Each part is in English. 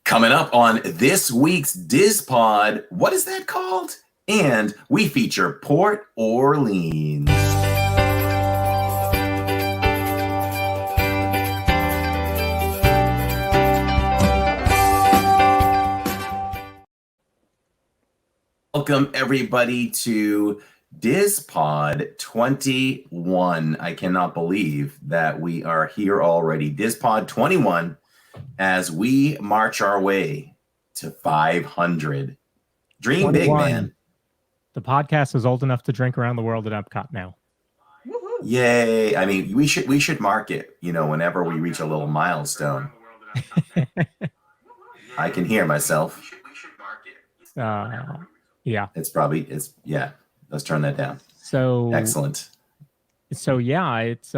Coming up on this week's Diz Pod, what is that called? And we feature Port Orleans. Welcome everybody to Diz Pod 21. I cannot believe that we are here already. Diz Pod 21 as we march our way to 500. Dream 21. Big, man. The podcast is old enough to drink around the world at Epcot now. Yay. I mean, we should mark it, you know, whenever we reach a little milestone. I can hear myself. Yeah. Yeah. Let's turn that down. So excellent. So yeah, it's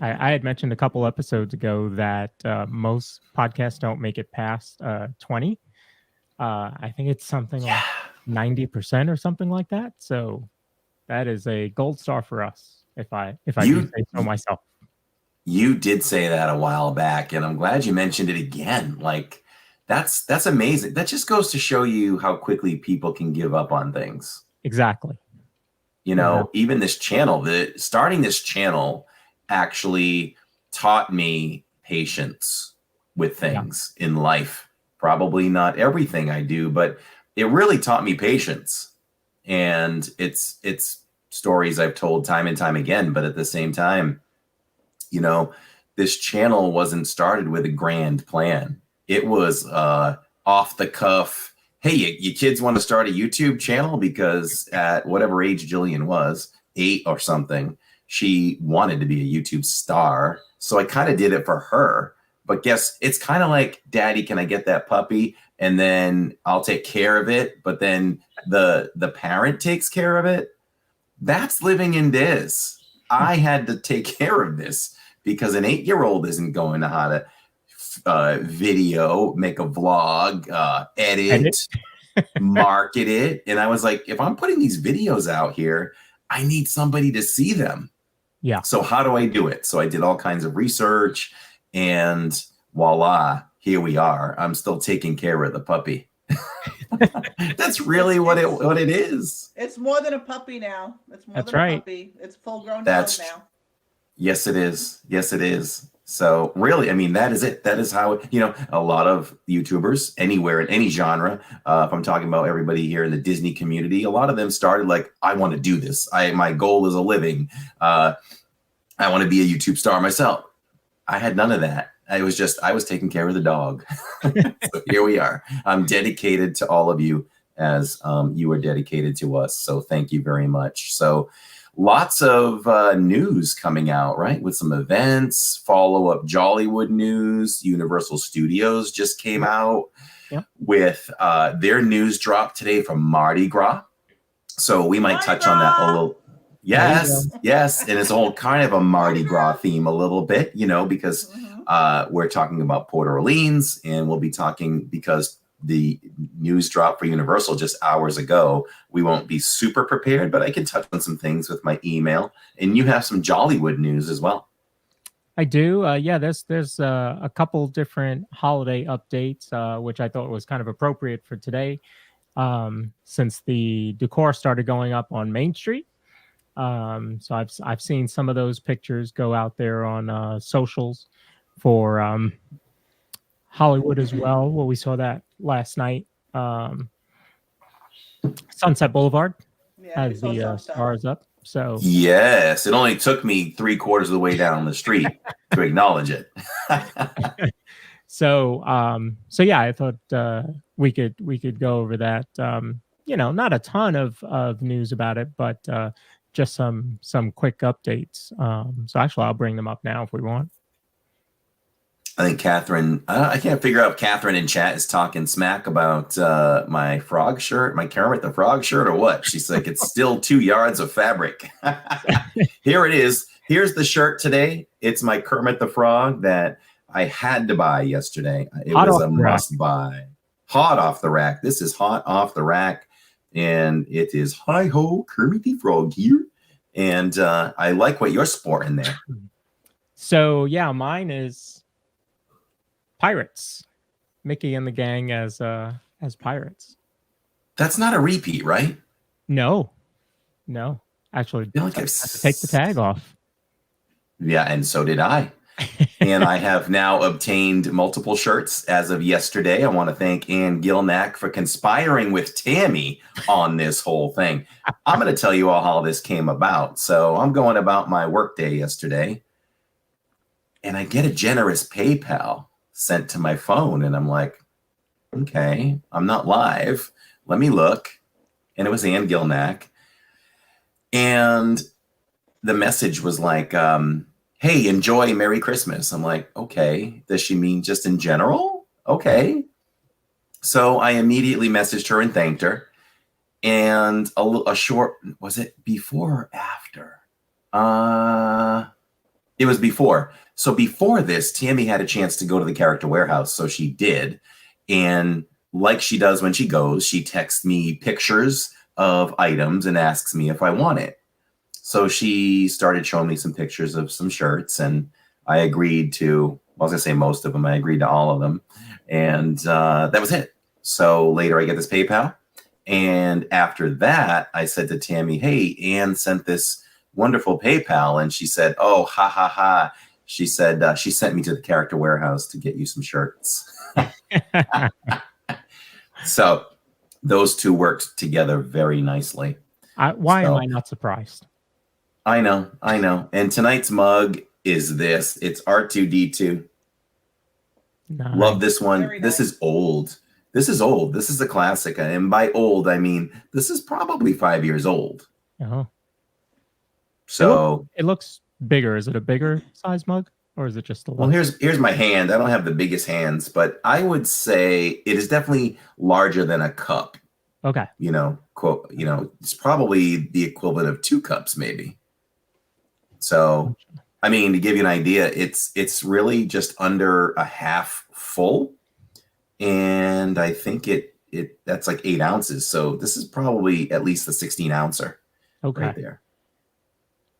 I had mentioned a couple episodes ago that most podcasts don't make it past 20. I think it's something like 90% or something like that. So that is a gold star for us, if I do say so myself. You did say that a while back, and I'm glad you mentioned it again. Like that's amazing. That just goes to show you how quickly people can give up on things. Exactly. You know, even this channel, starting this channel actually taught me patience with things in life. Probably not everything I do, but it really taught me patience. And it's stories I've told time and time again. But at the same time, you know, this channel wasn't started with a grand plan. It was off the cuff. Hey, you kids want to start a YouTube channel? Because at whatever age Jillian was, 8 or something, she wanted to be a YouTube star. So I kind of did it for her. But guess it's kind of like, Daddy, can I get that puppy? And then I'll take care of it. But then the parent takes care of it. That's living in Diz. I had to take care of this because an 8-year-old isn't going to how to video, make a vlog, edit, market it. And I was like, if I'm putting these videos out here, I need somebody to see them. Yeah. So how do I do it? So I did all kinds of research and voila, here we are. I'm still taking care of the puppy. That's really what it is. It's more than a puppy now. It's more than a puppy. It's full grown dog now. Yes, it is. Yes, it is. So really, I mean, that is it. That is how, you know, a lot of YouTubers anywhere in any genre, if I'm talking about everybody here in the Disney community, a lot of them started like, I want to do this. My goal is a living. I want to be a YouTube star myself. I had none of that. I was taking care of the dog. So here we are. I'm dedicated to all of you as you are dedicated to us. So thank you very much. So lots of news coming out, right? With some events, follow-up Jollywood news. Universal Studios just came out with their news drop today from Mardi Gras. So we might touch on that a little. Yes. And it's all kind of a Mardi Gras theme a little bit, you know, because we're talking about Port Orleans, and we'll be talking because the news dropped for Universal just hours ago. We won't be super prepared, but I can touch on some things with my email. And you have some Jollywood news as well. I do. Yeah, there's a couple different holiday updates, which I thought was kind of appropriate for today, since the decor started going up on Main Street. So I've seen some of those pictures go out there on socials for Hollywood as well. Well, we saw that last night. Sunset Boulevard has the stars up. So yes, it only took me 3/4 of the way down the street to acknowledge it. So yeah, I thought we could go over that. You know, not a ton of news about it, but just some quick updates. So actually, I'll bring them up now if we want. I think Catherine, I can't figure out if Catherine in chat is talking smack about my frog shirt, my Kermit the Frog shirt, or what. She's like, it's still 2 yards of fabric. Here it is. Here's the shirt today. It's my Kermit the Frog that I had to buy yesterday. It was a must buy. Hot off the rack. This is hot off the rack. And it is hi-ho, Kermit the Frog here. And I like what you're sporting there. So, yeah, mine is Pirates. Mickey and the gang as pirates. That's not a repeat, right? No. Actually, I feel like I had to take the tag off. Yeah, and so did I. And I have now obtained multiple shirts as of yesterday. I want to thank Ann Gilnack for conspiring with Tammy on this whole thing. I'm going to tell you all how this came about. So I'm going about my workday yesterday, and I get a generous PayPal sent to my phone, and I'm like, okay, I'm not live. Let me look. And it was Ann Gilnack. And the message was like, hey, enjoy Merry Christmas. I'm like, okay, does she mean just in general? Okay. So I immediately messaged her and thanked her. And a short, was it before or after? It was before. So before this, Tammy had a chance to go to the character warehouse. So she did. And like she does when she goes, she texts me pictures of items and asks me if I want it. So she started showing me some pictures of some shirts, and I agreed to, well, I was going to say most of them. I agreed to all of them. And that was it. So later I get this PayPal. And after that, I said to Tammy, hey, Ann sent this wonderful PayPal. And she said, oh, ha, ha, ha. She said she sent me to the character warehouse to get you some shirts. So those two worked together very nicely. Why am I not surprised? I know. And tonight's mug is this. It's R2D2. Nice. Love this one. Very This nice. is old. This is old. This is a classic. And by old, I mean, this is probably 5 years old. Oh. So It looks bigger. Is it a bigger size mug, or is it just a well, little? here's my hand. I don't have the biggest hands, but I would say it is definitely larger than a cup. Okay. It's probably the equivalent of 2 cups, maybe. So, I mean, to give you an idea, it's really just under a half full, and I think that's like 8 ounces. So this is probably at least a 16 ouncer right there.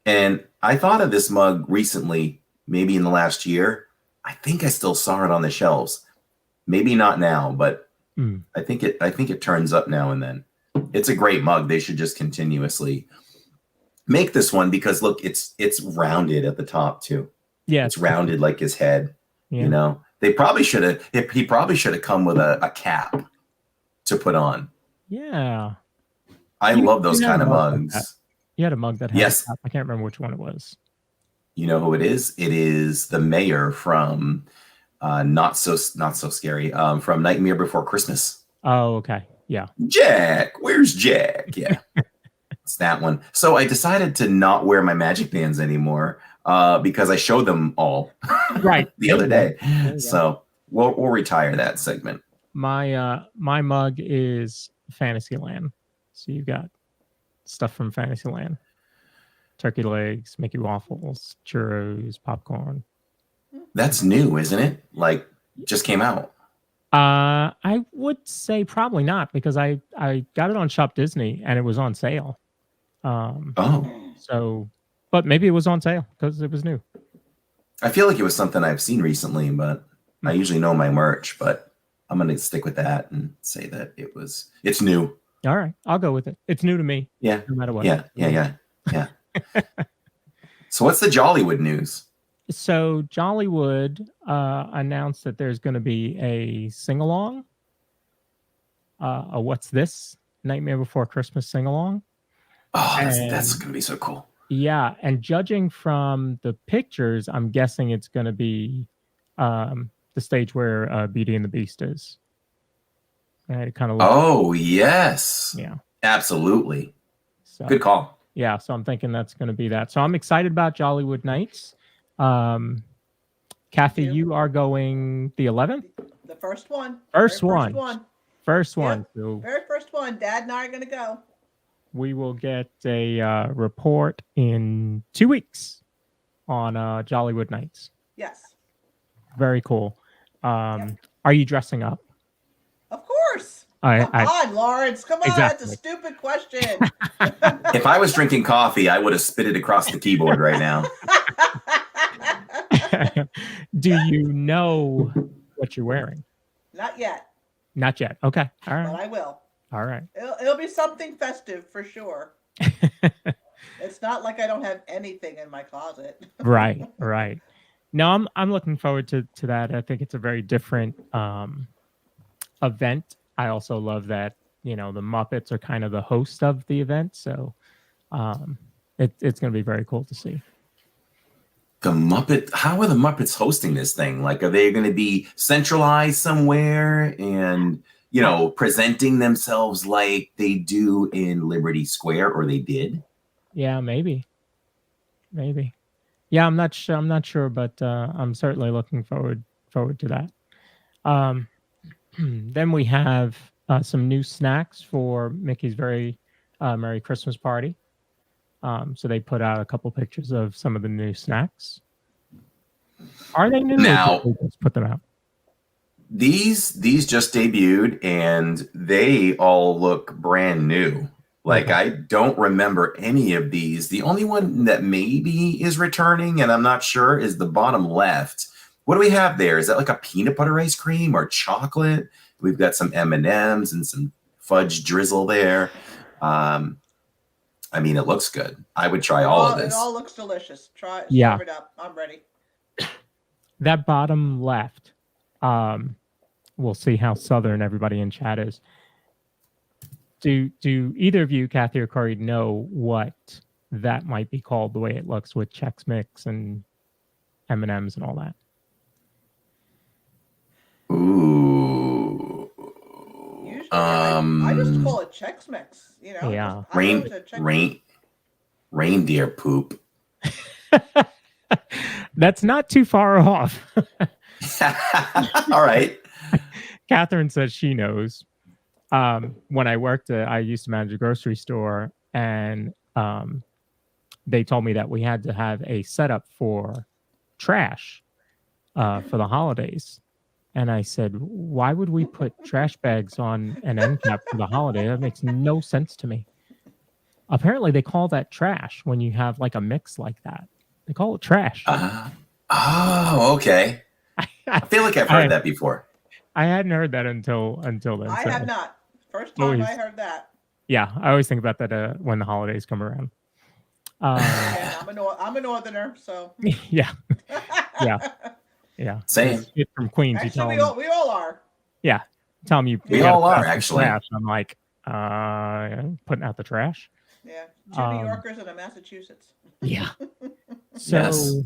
And I thought of this mug recently, maybe in the last year. I think I still saw it on the shelves. Maybe not now, but I think it turns up now and then. It's a great mug. They should just continuously make this one, because look, it's rounded at the top too. Yeah, it's rounded like his head. Yeah. You know, he probably should have come with a cap to put on. Yeah. I love those kind of mugs. Like you had a mug that had yes. a cap. I can't remember which one it was. You know who it is? It is the mayor from Not So Scary, from Nightmare Before Christmas. Oh, okay. Yeah. Jack, where's Jack? Yeah. It's that one. So I decided to not wear my magic bands anymore because I showed them all right the other day. So we'll retire that segment. My mug is Fantasyland. So you've got stuff from Fantasyland. Turkey legs, Mickey waffles, churros, popcorn. That's new, isn't it? Like just came out. I would say probably not, because I got it on Shop Disney and it was on sale. So, but maybe it was on sale because it was new. I feel like it was something I've seen recently, but I usually know my merch, but I'm going to stick with that and say that it's new. All right. I'll go with it. It's new to me. Yeah. No matter what. Yeah. So what's the Jollywood news? So Jollywood announced that there's going to be a sing-along. A What's This? Nightmare Before Christmas sing-along. Oh, that's going to be so cool. Yeah, and judging from the pictures, I'm guessing it's going to be the stage where Beauty and the Beast is. And it kind of looks. Oh, yes. Yeah. Absolutely. So, good call. Yeah, so I'm thinking that's going to be that. So I'm excited about Jollywood Nights. Kathy, you are going the 11th? The first one. First one. First one. Yep. So very first one. Dad and I are going to go. We will get a report in 2 weeks on Jollywood Nights. Yes. Very cool. Are you dressing up? Of course. Come on, Lawrence. Come on. Exactly. That's a stupid question. If I was drinking coffee, I would have spit it across the keyboard right now. Do you know what you're wearing? Not yet. Not yet. Okay. All right. But I will. All right. It'll be something festive for sure. It's not like I don't have anything in my closet. Right. Right. No, I'm looking forward to that. I think it's a very different event. I also love that, you know, the Muppets are kind of the host of the event, so it's going to be very cool to see. How are the Muppets hosting this thing? Like, are they going to be centralized somewhere and, you know, presenting themselves like they do in Liberty Square, or they did? Yeah, maybe. Yeah, I'm not sure, but I'm certainly looking forward to that. Then we have some new snacks for Mickey's very Merry Christmas party. So they put out a couple pictures of some of the new snacks. Are they new? Now, or did they just put them out. These just debuted, and they all look brand new. Like, Okay. I don't remember any of these. The only one that maybe is returning, and I'm not sure, is the bottom left. What do we have there? Is that like a peanut butter ice cream or chocolate? We've got some M&Ms and some fudge drizzle there. I mean, it looks good. I would try all of this. It all looks delicious. Serve it up. I'm ready. That bottom left, we'll see how southern everybody in chat is. Do either of you, Kathy or Corey, know what that might be called, the way it looks with Chex Mix and M&Ms and all that? Ooh. Usually, I just call it Chex Mix. You know. Yeah. Reindeer poop. That's not too far off. All right. Catherine says she knows. When I worked, I used to manage a grocery store, and they told me that we had to have a setup for trash for the holidays. And I said, why would we put trash bags on an end cap for the holiday? That makes no sense to me. Apparently, they call that trash when you have like a mix like that. They call it trash. Oh, okay. I feel like I've heard that before. I hadn't heard that until then. I have not. First time I heard that. Yeah, I always think about that when the holidays come around. Yeah, I'm a northerner, so. Yeah. Same. From Queens, actually, we all are. Yeah, tell them we all are actually. Trash. I'm like, putting out the trash. Yeah, 2 New Yorkers and a Massachusetts. Yeah. So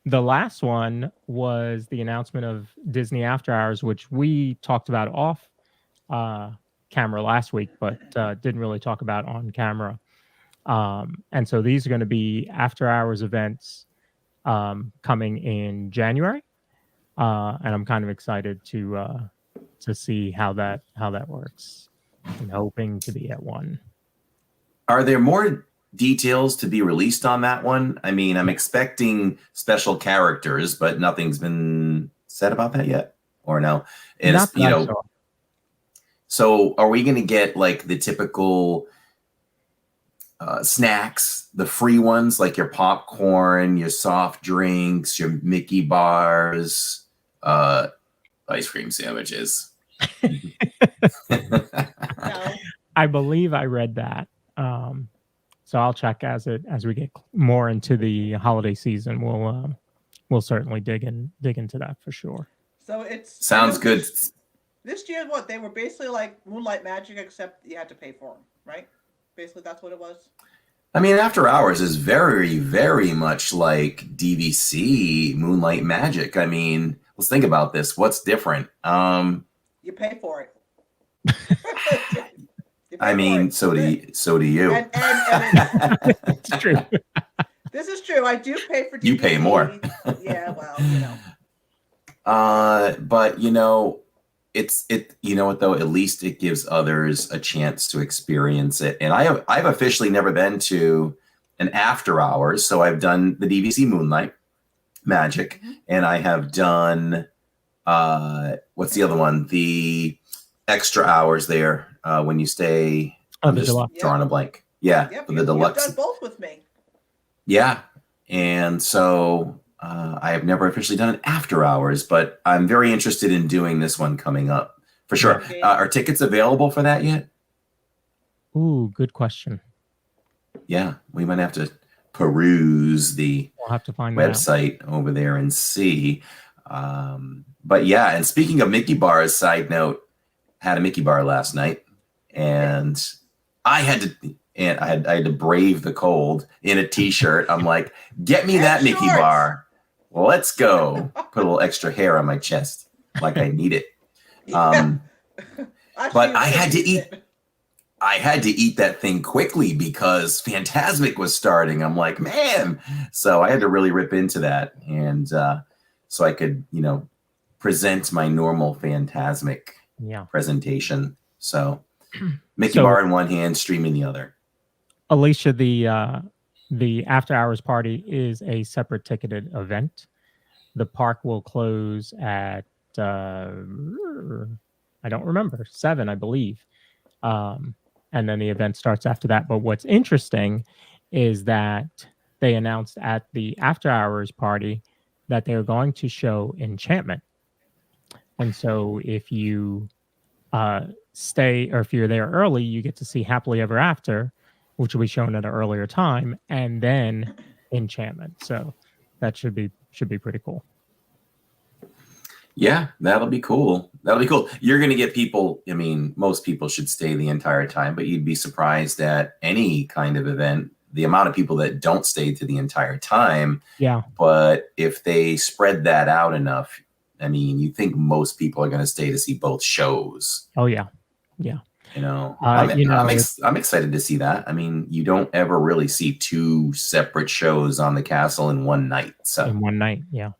the last one was the announcement of Disney After Hours, which we talked about off camera last week, but didn't really talk about on camera. And so these are going to be after hours events coming in January, and I'm kind of excited to see how that works. I'm hoping to be at one. Are there more details to be released on that one? I mean, I'm expecting special characters, but nothing's been said about that yet, or no? Not that I saw. So are we going to get like the typical snacks, the free ones, like your popcorn, your soft drinks, your Mickey bars, ice cream sandwiches? No. I believe I read that. So I'll check as we get more into the holiday season. We'll certainly dig into that for sure. So it's sounds good. This year, what they were basically like Moonlight Magic, except you had to pay for them, right? Basically, that's what it was. I mean, After Hours is very, very much like DVC Moonlight Magic. I mean, let's think about this. What's different? You pay for it. I mean, so do you. And it's true. This is true. I do pay for DVC. You pay more. Yeah, well, you know. But you know, you know what though? At least it gives others a chance to experience it. And I've officially never been to an After Hours, so I've done the DVC Moonlight Magic, and I have done what's the other one? The extra hours there when you stay. I'm just drawing a blank. Yeah, yep, the deluxe. You've done both with me. Yeah, and so I have never officially done an after hours, but I'm very interested in doing this one coming up for sure. Okay. Are tickets available for that yet? Ooh, good question. Yeah, we might have to peruse the We'll have to find that out. website over there and see. But yeah, and speaking of Mickey bars, side note, had a Mickey bar last night, and I had to brave the cold in a t-shirt. I'm like, get me that Mickey shorts. bar. Let's go. Put a little extra hair on my chest, like I need it. But I had to eat that thing quickly because Fantasmic was starting. I'm like, man. So I had to really rip into that. And so I could, present my normal Fantasmic presentation. So Mickey bar in one hand, stream in the other. Alicia, the after hours party is a separate ticketed event. The park will close at, I don't remember, 7, I believe. And then the event starts after that. But what's interesting is that they announced at the after hours party that they're going to show Enchantment. And so if you stay, or if you're there early, you get to see Happily Ever After, which will be shown at an earlier time, and then Enchantment. So that should be pretty cool. Yeah, that'll be cool. That'll be cool. You're going to get people. I mean, most people should stay the entire time, but you'd be surprised at any kind of event, the amount of people that don't stay to the entire time. Yeah. But if they spread that out enough, I mean, you think most people are going to stay to see both shows. Oh, yeah. Yeah. I'm excited to see that. I mean, you don't ever really see 2 separate shows on the castle in one night. So in one night. Yeah.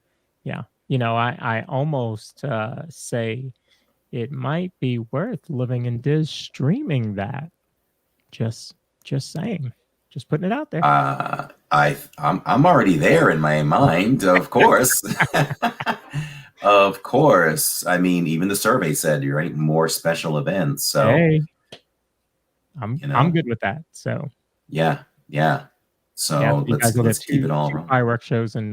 Yeah. I almost say it might be worth Living in Diz streaming that. Just saying. Just putting it out there. I'm already there in my mind, of course. Of course. I mean, even the survey said, you're right, more special events. So hey, I'm good with that. So yeah. So let's keep it all. 2 fireworks shows in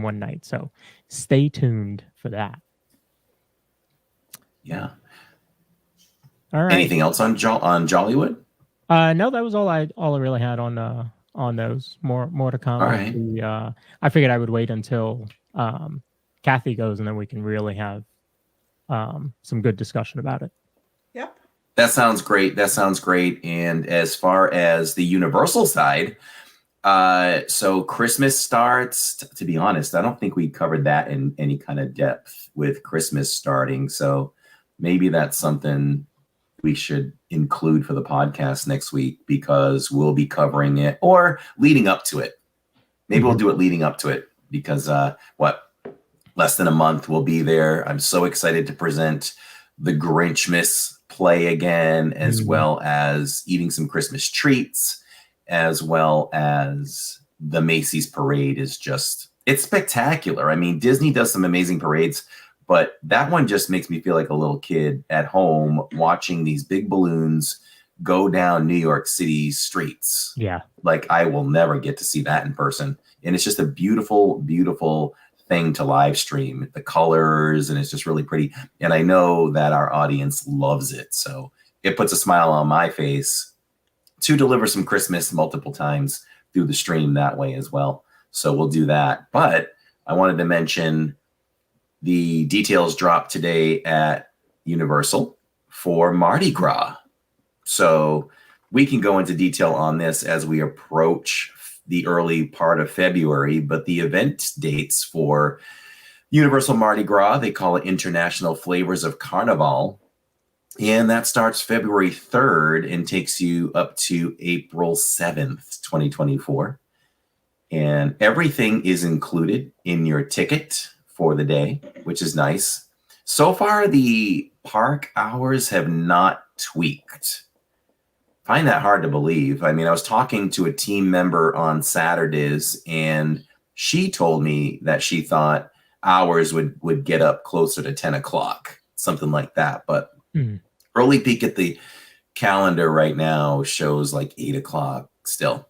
one night. So stay tuned for that. Yeah. All right. Anything else on Jollywood? No, that was all I really had on those. More to come. All right. I figured I would wait until Kathy goes, and then we can really have some good discussion about it. Yep. That sounds great. And as far as the Universal side, so Christmas starts. To be honest, I don't think we covered that in any kind of depth with Christmas starting. So maybe that's something we should include for the podcast next week, because we'll be covering it, or leading up to it. Maybe we'll do it leading up to it, because less than a month we'll be there. I'm so excited to present the Grinchmas play again, as well as eating some Christmas treats, as well as the Macy's parade is it's spectacular. I mean, Disney does some amazing parades, but that one just makes me feel like a little kid at home watching these big balloons go down New York City streets. Yeah. Like, I will never get to see that in person. And it's just a beautiful, beautiful thing to live stream, the colors, and it's just really pretty. And I know that our audience loves it. So it puts a smile on my face to deliver some Christmas multiple times through the stream that way as well. So we'll do that. But I wanted to mention the details dropped today at Universal for Mardi Gras. So we can go into detail on this as we approach the early part of February, but the event dates for Universal Mardi Gras, they call it International Flavors of Carnival. And that starts February 3rd and takes you up to April 7th, 2024. And everything is included in your ticket for the day, which is nice. So far, the park hours have not tweaked. Find that hard to believe. I mean, I was talking to a team member on Saturdays, and she told me that she thought hours would get up closer to 10 o'clock, something like that. But early peek at the calendar right now shows like 8 o'clock still.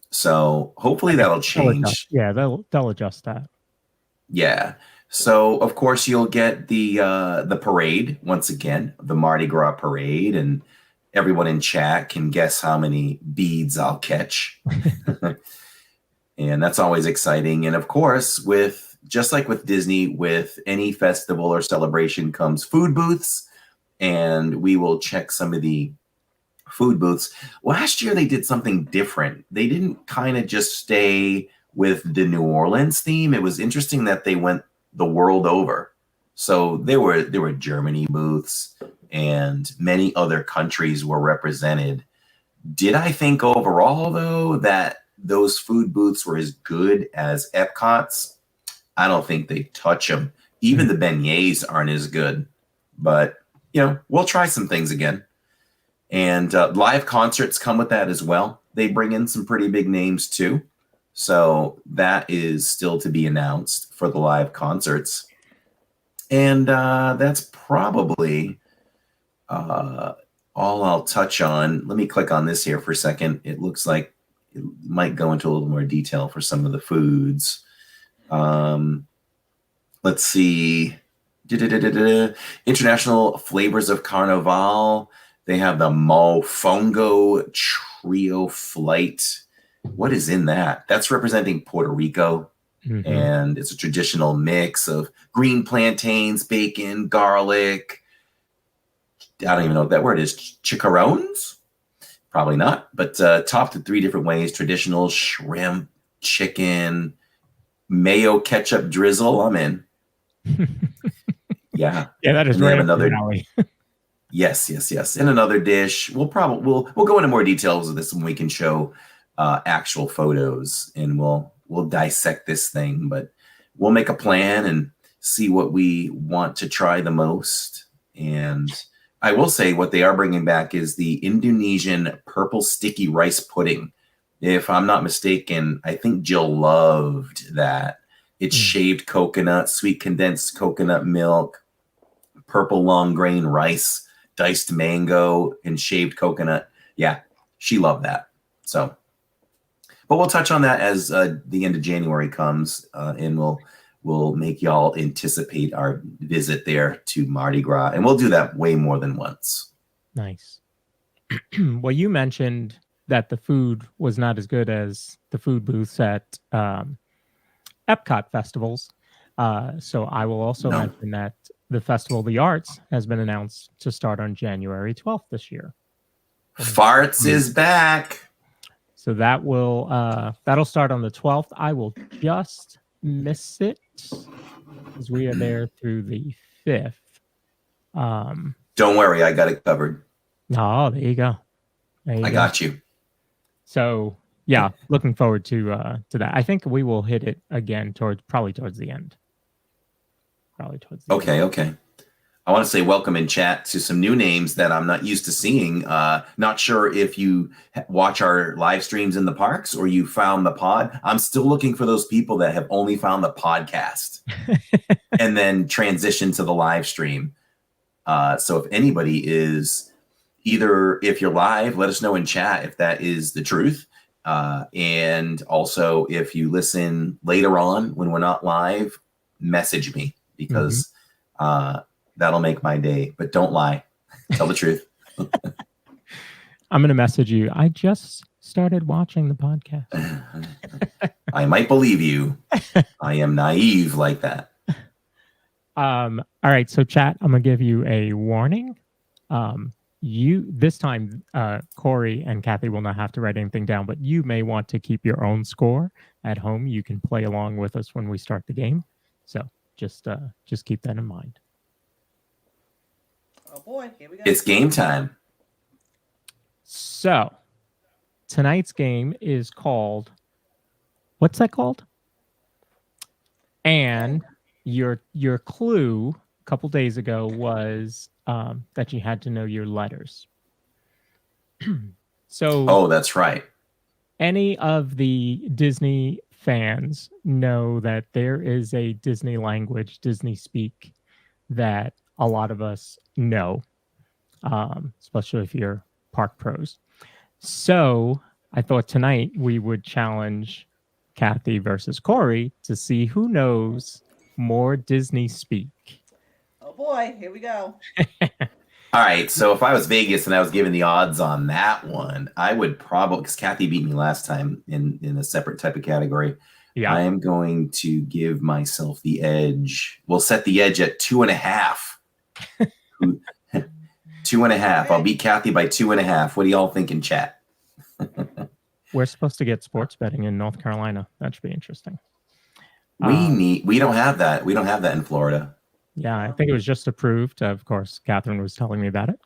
So hopefully that'll change. Yeah, they'll adjust that. Yeah. So of course you'll get the parade once again, the Mardi Gras parade, and everyone in chat can guess how many beads I'll catch. And that's always exciting. And of course, with just like with Disney, with any festival or celebration comes food booths, and we will check some of the food booths. Last year they did something different. They didn't kind of just stay with the New Orleans theme. It was interesting that they went the world over. So there were Germany booths and many other countries were represented. Did I think overall though that those food booths were as good as Epcot's? I don't think they touch them. Even the beignets aren't as good, but you know, we'll try some things again. And live concerts come with that as well. They bring in some pretty big names too. So that is still to be announced for the live concerts. And that's probably all I'll touch on. Let me click on this here for a second. It looks like it might go into a little more detail for some of the foods. Let's see. International flavors of Carnival. They have the Mofongo Trio Flight. What is in that? That's representing Puerto Rico. Mm-hmm. And it's a traditional mix of green plantains, bacon, garlic. I don't even know what that word is. Chicharrones? Probably not. But topped in 3 different ways. Traditional shrimp, chicken, mayo ketchup drizzle. I'm in. Yeah. Yeah, that is right. Another Yes. And another dish. We'll go into more details of this when we can show actual photos, and we'll dissect this thing, but we'll make a plan and see what we want to try the most. And I will say what they are bringing back is the Indonesian purple sticky rice pudding. If I'm not mistaken, I think Jill loved that. It's shaved coconut, sweet condensed coconut milk, purple long grain rice, diced mango, and shaved coconut. Yeah, she loved that. So, but we'll touch on that as the end of January comes, and we'll make y'all anticipate our visit there to Mardi Gras, and we'll do that way more than once. Nice. Well, you mentioned that the food was not as good as the food booths at Epcot festivals. So I will also mention that the Festival of the Arts has been announced to start on January 12th this year. Farts is back. So that will that'll start on the 12th. I will just miss it because we are there through the 5th. Don't worry, I got it covered. Oh, there you go. I got you. So yeah, looking forward to that. I think we will hit it again probably towards the end. Okay. I want to say welcome in chat to some new names that I'm not used to seeing. Not sure if you watch our live streams in the parks or you found the pod. I'm still looking for those people that have only found the podcast and then transition to the live stream. So if anybody is either, if you're live, let us know in chat if that is the truth. And also if you listen later on when we're not live, message me because that'll make my day. But don't lie. Tell the truth. I'm going to message you. I just started watching the podcast. I might believe you. I am naive like that. All right. So chat, I'm going to give you a warning. This time, Corey and Kathy will not have to write anything down, but you may want to keep your own score at home. You can play along with us when we start the game. So just keep that in mind. Oh boy, here we go. It's game time. So tonight's game is called, what's that called? And your clue a couple days ago was that you had to know your letters. So that's right. Any of the Disney fans know that there is a Disney language, Disney speak, that a lot of us know, especially if you're park pros. So I thought tonight we would challenge Kathy versus Corey to see who knows more Disney speak. Oh boy, here we go. All right, so if I was Vegas and I was given the odds on that one, I would probably, because Kathy beat me last time in a separate type of category. Yeah. I am going to give myself the edge. We'll set the edge at 2.5. 2.5. I'll beat Kathy by 2.5. What do y'all think in chat? We're supposed to get sports betting in North Carolina. That should be interesting. We don't have that. We don't have that in Florida. Yeah, I think it was just approved. Of course, Catherine was telling me about it.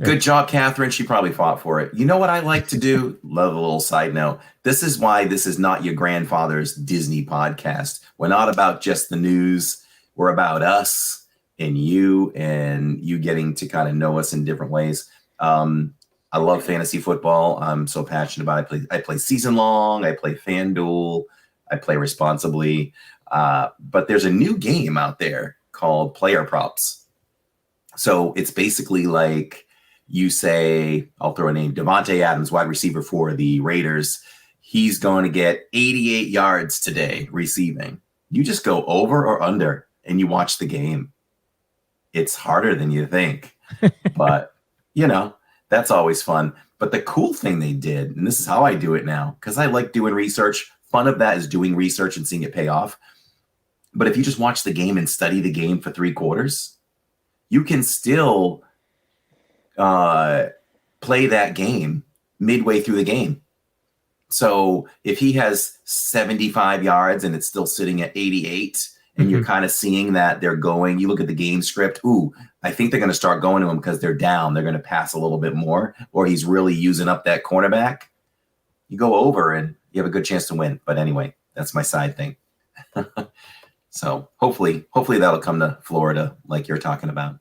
Good job, Catherine. She probably fought for it. You know what I like to do? Love a little side note. This is why this is not your grandfather's Disney podcast. We're not about just the news. We're about us and you getting to kind of know us in different ways. I love fantasy football. I'm so passionate about it. I play season long. I play FanDuel. I play responsibly. But there's a new game out there called Player Props. So it's basically like you say, I'll throw a name, Devontae Adams, wide receiver for the Raiders. He's going to get 88 yards today receiving. You just go over or under and you watch the game. It's harder than you think, but that's always fun. But the cool thing they did, and this is how I do it now, because I like doing research. Fun of that is doing research and seeing it pay off. But if you just watch the game and study the game for 3 quarters, you can still play that game midway through the game. So if he has 75 yards and it's still sitting at 88, and you're kind of seeing that they're going, you look at the game script, I think they're going to start going to him because they're down. They're going to pass a little bit more, or he's really using up that cornerback. You go over and you have a good chance to win. But anyway, that's my side thing. So hopefully that'll come to Florida like you're talking about.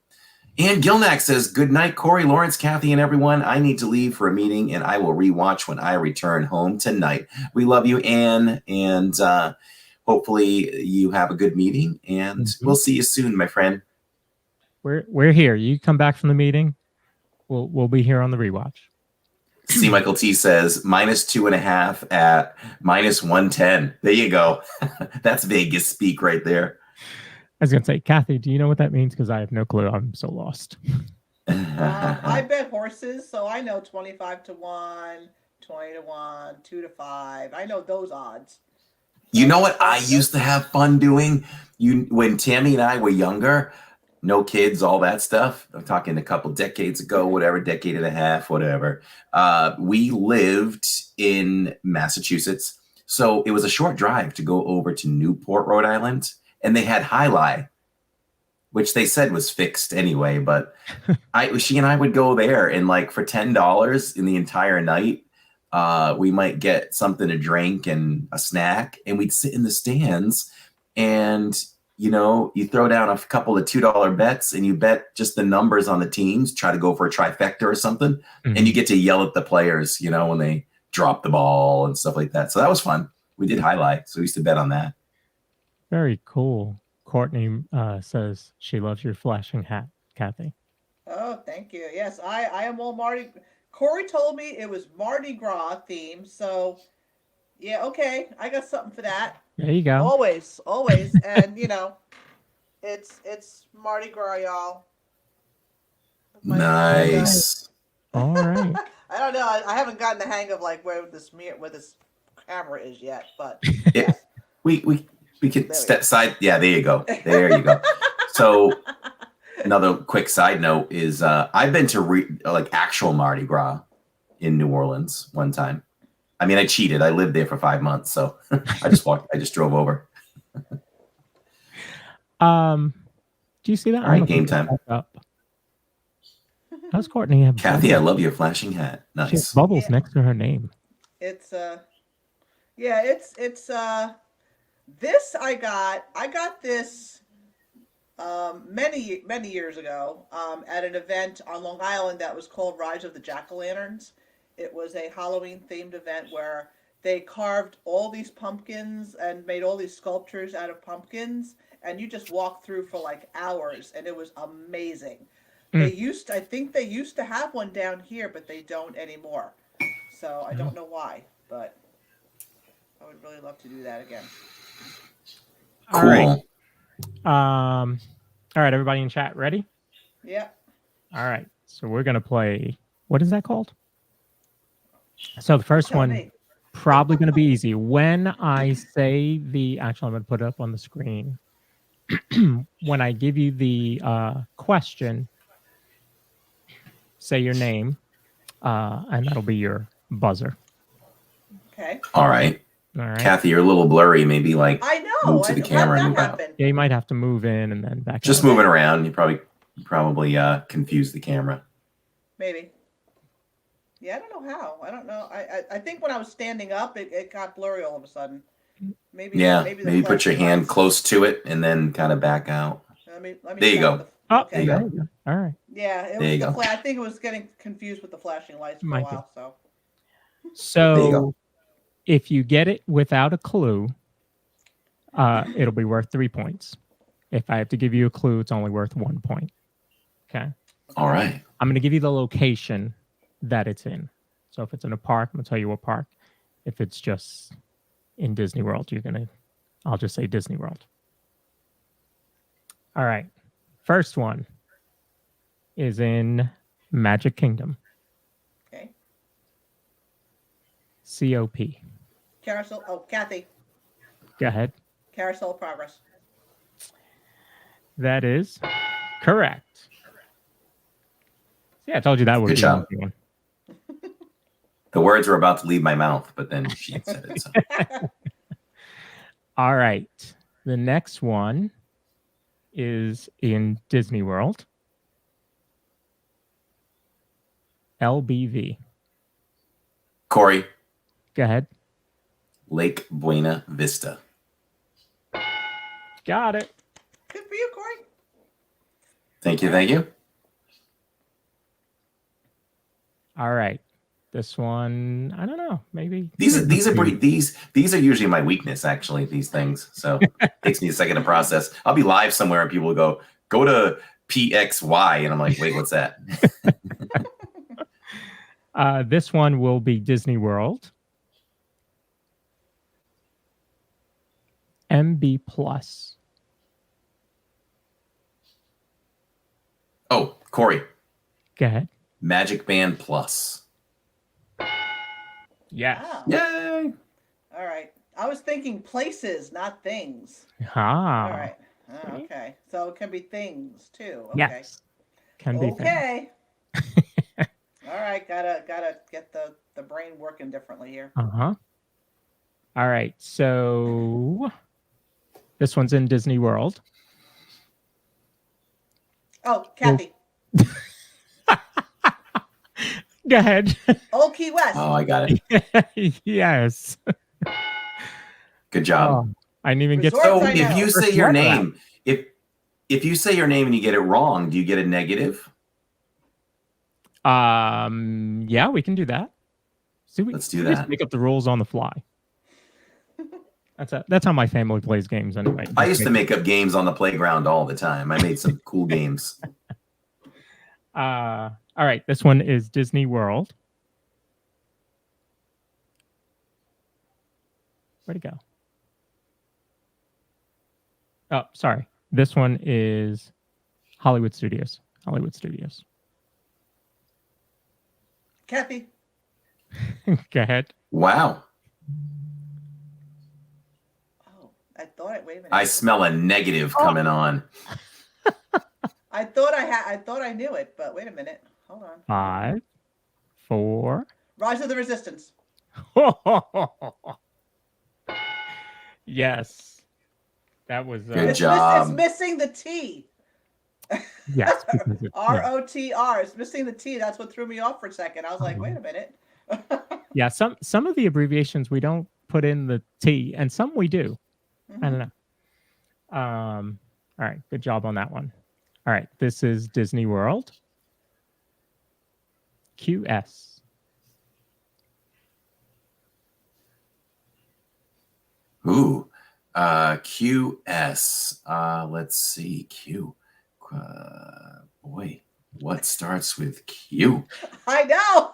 And Gilnack says, good night, Corey, Lawrence, Kathy, and everyone. I need to leave for a meeting, and I will rewatch when I return home tonight. We love you, Ann, and hopefully you have a good meeting, and we'll see you soon, my friend. We're here. You come back from the meeting, we'll be here on the rewatch. C. Michael T says -2.5 at -110. There you go. That's Vegas speak right there. I was gonna say, Kathy, do you know what that means? Because I have no clue. I'm so lost. I bet horses, so I know 25 to 1, 20 to 1, 2 to 5. I know those odds. You know what I used to have fun doing? When Tammy and I were younger, no kids, all that stuff. I'm talking a couple decades ago, whatever, decade and a half, whatever. We lived in Massachusetts. So it was a short drive to go over to Newport, Rhode Island. And they had High Lie, which they said was fixed anyway. But she and I would go there, and like for $10 in the entire night, we might get something to drink and a snack, and we'd sit in the stands, and you throw down a couple of $2 bets, and you bet just the numbers on the teams, try to go for a trifecta or something, and you get to yell at the players, when they drop the ball and stuff like that. So that was fun. We did highlight, so we used to bet on that. Very cool. Courtney says she loves your flashing hat, Kathy. Oh, thank you. Yes, I am all Mardi. Corey told me it was Mardi Gras theme, so yeah, okay, I got something for that. There you go. Always, and it's Mardi Gras, y'all. Nice. All right. I don't know. I haven't gotten the hang of like where this camera is yet, but yeah, we can step side. Yeah, there you go. There you go. So another quick side note is I've been to actual Mardi Gras in New Orleans one time. I mean, I cheated. I lived there for 5 months, so I just drove over. Do you see that? All right, game time. How's Courtney have Kathy, bubbles? I love your flashing hat. Nice. She has bubbles next to her name. It's this I got this many years ago at an event on Long Island that was called Rise of the Jack-o'-lanterns. It was a Halloween themed event where they carved all these pumpkins and made all these sculptures out of pumpkins, and you just walked through for like hours, and it was amazing. I think they used to have one down here, but they don't anymore. So I don't know why, but I would really love to do that again. Cool. All right, everybody in chat, ready? Yeah. All right, so we're gonna play. What is that called? So the first Tell one me. probably gonna be easy. When I say the, actually, I'm gonna put it up on the screen. When I give you the question, say your name, and that'll be your buzzer. Okay. All right. All right. Kathy, you're a little blurry. Maybe like I know. move to the camera and How'd move that out. happen? Yeah, you might have to move in and then back. Just out. moving around. You probably confuse the camera. Maybe. Yeah, I don't know how. I don't know. I think when I was standing up, it got blurry all of a sudden. Maybe. Yeah, Maybe maybe put your flashing hand lights. close to it and then kind of back out. Let me There you check go. the- Oh, okay. There you there you go. All right. Yeah, it There you was go. I think it was getting confused with the flashing lights for Might a be. while. So. There you go. So if you get it without a clue, it'll be worth 3 points. If I have to give you a clue, it's only worth 1 point. Okay. All right. I'm going to give you the location that it's in. So if it's in a park, I'm going to tell you what park. If it's just in Disney World, I'll just say Disney World. All right. First one is in Magic Kingdom. Okay. COP. Carousel. Oh, Kathy. Go ahead. Carousel of Progress. That is correct. Yeah, I told you that would Good be job. an easy one. The words were about to leave my mouth, but then she said it. So. All right. The next one is in Disney World. LBV. Corey, Go ahead. Lake Buena Vista. Got it. Good for you, Corey. Thank you. Thank you. All right. This one, I don't know. Maybe These are usually my weakness, actually, these things. So it takes me a second to process. I'll be live somewhere and people will go to PXY. And I'm like, wait, what's that? This one will be Disney World. MB Plus. Oh, Corey, Go ahead. Magic Band Plus. Yes. Wow. Yay. All right. I was thinking places, not things. Ah. All right. Oh, okay. So it can be things too. Okay. Yes. Can be. Okay. All right. Gotta get the brain working differently here. Uh-huh. All right. So this one's in Disney World. Oh, Kathy. Go ahead. Old Key West. Oh, I got it. Yes. Good job. Oh, I didn't even get. Resort- So I if know. you say your name, if you say your name and you get it wrong, do you get a negative? Yeah, we can do that. See, Let's do we just that. make up the rules on the fly. That's how my family plays games anyway. I used to make up games on the playground all the time. I made some cool games. All right, this one is Disney World. Where'd it go? Oh, sorry. This one is Hollywood Studios. Hollywood Studios. Kathy. Go ahead. Wow. Oh, I thought. Wait a minute. I smell a negative coming on. I thought I knew it, but wait a minute. Hold on. 5, 4. Rise of the Resistance. Yes, that was Good It's job. it's missing the T. yes. because it- ROTR. It's missing the T. That's what threw me off for a second. I was like, wait a minute. yeah, some of the abbreviations we don't put in the T, and some we do. I don't know. All right, good job on that one. All right, this is Disney World. QS. Ooh. QS. Let's see. Q. Boy, what starts with Q? I know.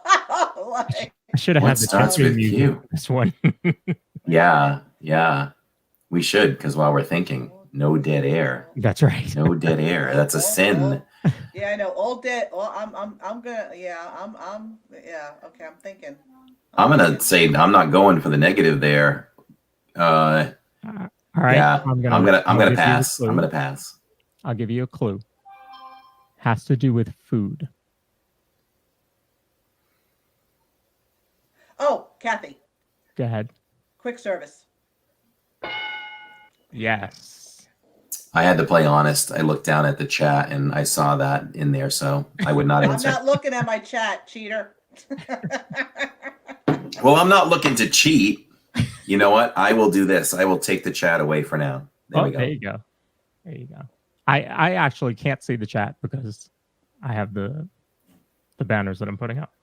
Like, I should have What had the starts check-in with music Q? for this one. Yeah. We should, because while we're thinking. no dead air. That's right. No dead air. That's a sin. Yeah, I know. All dead. Well, I'm gonna. Yeah, yeah. Okay, I'm thinking. I'm gonna say I'm not going for the negative there. All right. Yeah, I'm gonna pass. I'm gonna gonna pass. I'll give you a clue. Has to do with food. Oh, Kathy. Go ahead. Quick service. Yes. I had to play honest. I looked down at the chat and I saw that in there, so I would not I'm answer. not looking at my chat, cheater. Well, I'm not looking to cheat. You know what? I will do this. I will take the chat away for now. There we go. There you go. There you go. I actually can't see the chat because I have the banners that I'm putting up.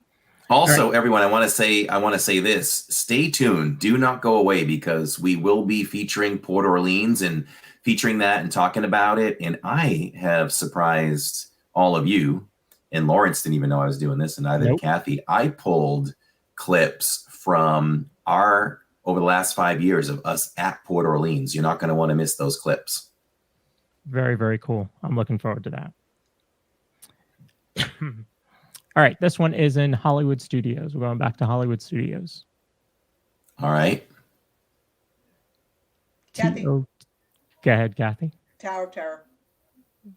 Also, everyone, I want to say this. Stay tuned. Do not go away because we will be featuring Port Orleans and featuring that and talking about it. And I have surprised all of you. And Lawrence didn't even know I was doing this, and neither did Kathy. I pulled clips from over the last 5 years of us at Port Orleans. You're not going to want to miss those clips. Very, very cool. I'm looking forward to that. All right, this one is in Hollywood Studios. We're going back to Hollywood Studios. All right. Kathy. Go ahead, Kathy. Tower of Terror.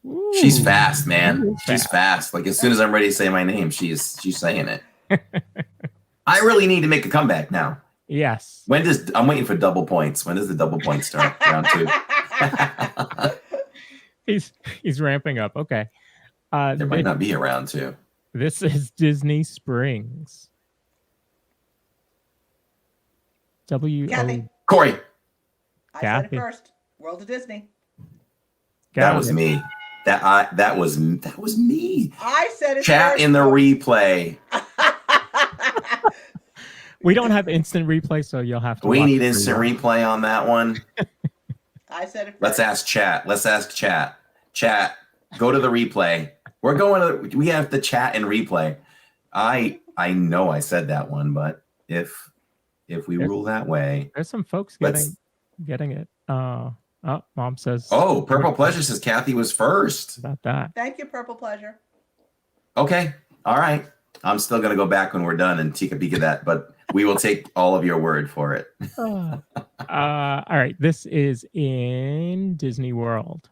Ooh, She's fast, man. She's fast. fast. Like as soon as I'm ready to say my name, she's saying it. I really need to make a comeback now. Yes. I'm waiting for double points. When does the double points start? Round 2. He's ramping up. Okay. There might not be a round 2. This is Disney Springs. Kathy. Corey. I said it first. World of Disney. That was me. That was me. I said it Chat first. in the replay. We don't have instant replay, so you'll have to. We need instant replay on that one. I said it first. Let's ask chat. Chat, go to the replay. We have the chat and replay. I know I said that one, but if we rule that way, there's some folks getting it. Mom says. Oh, Purple Pleasure says Kathy was first. About that. Thank you, Purple Pleasure. Okay. All right. I'm still going to go back when we're done and take a peek at that, but we will take all of your word for it. All right. This is in Disney World.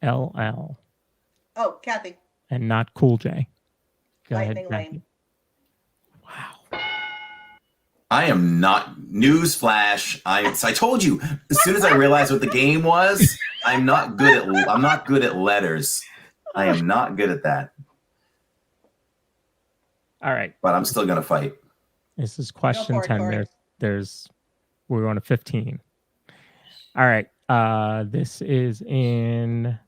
LL. Oh, Kathy. And not Cool J. Go Lightning ahead, Kathy. Lane. Wow. I am not newsflash. I told you as soon as I realized what the game was, I'm not good at letters. I am not good at that. All right. But I'm still gonna fight. This is question 10. Corey. We're on to 15. All right. This is in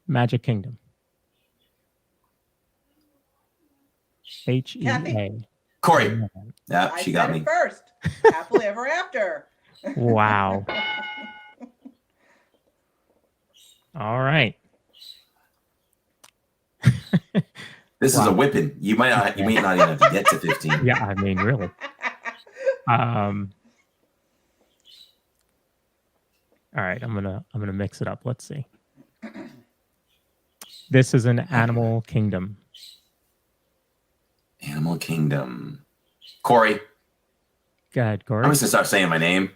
Magic Kingdom. HEA. Corey. Yeah, she got I said me. it first. Happily ever after. Wow. All right. This is a whipping. You may not even have to get to 15. Yeah, I mean, really. All right, I'm gonna mix it up. Let's see. This is an Animal Kingdom. Animal Kingdom. Corey. Go ahead, Corey. I'm just gonna start saying my name.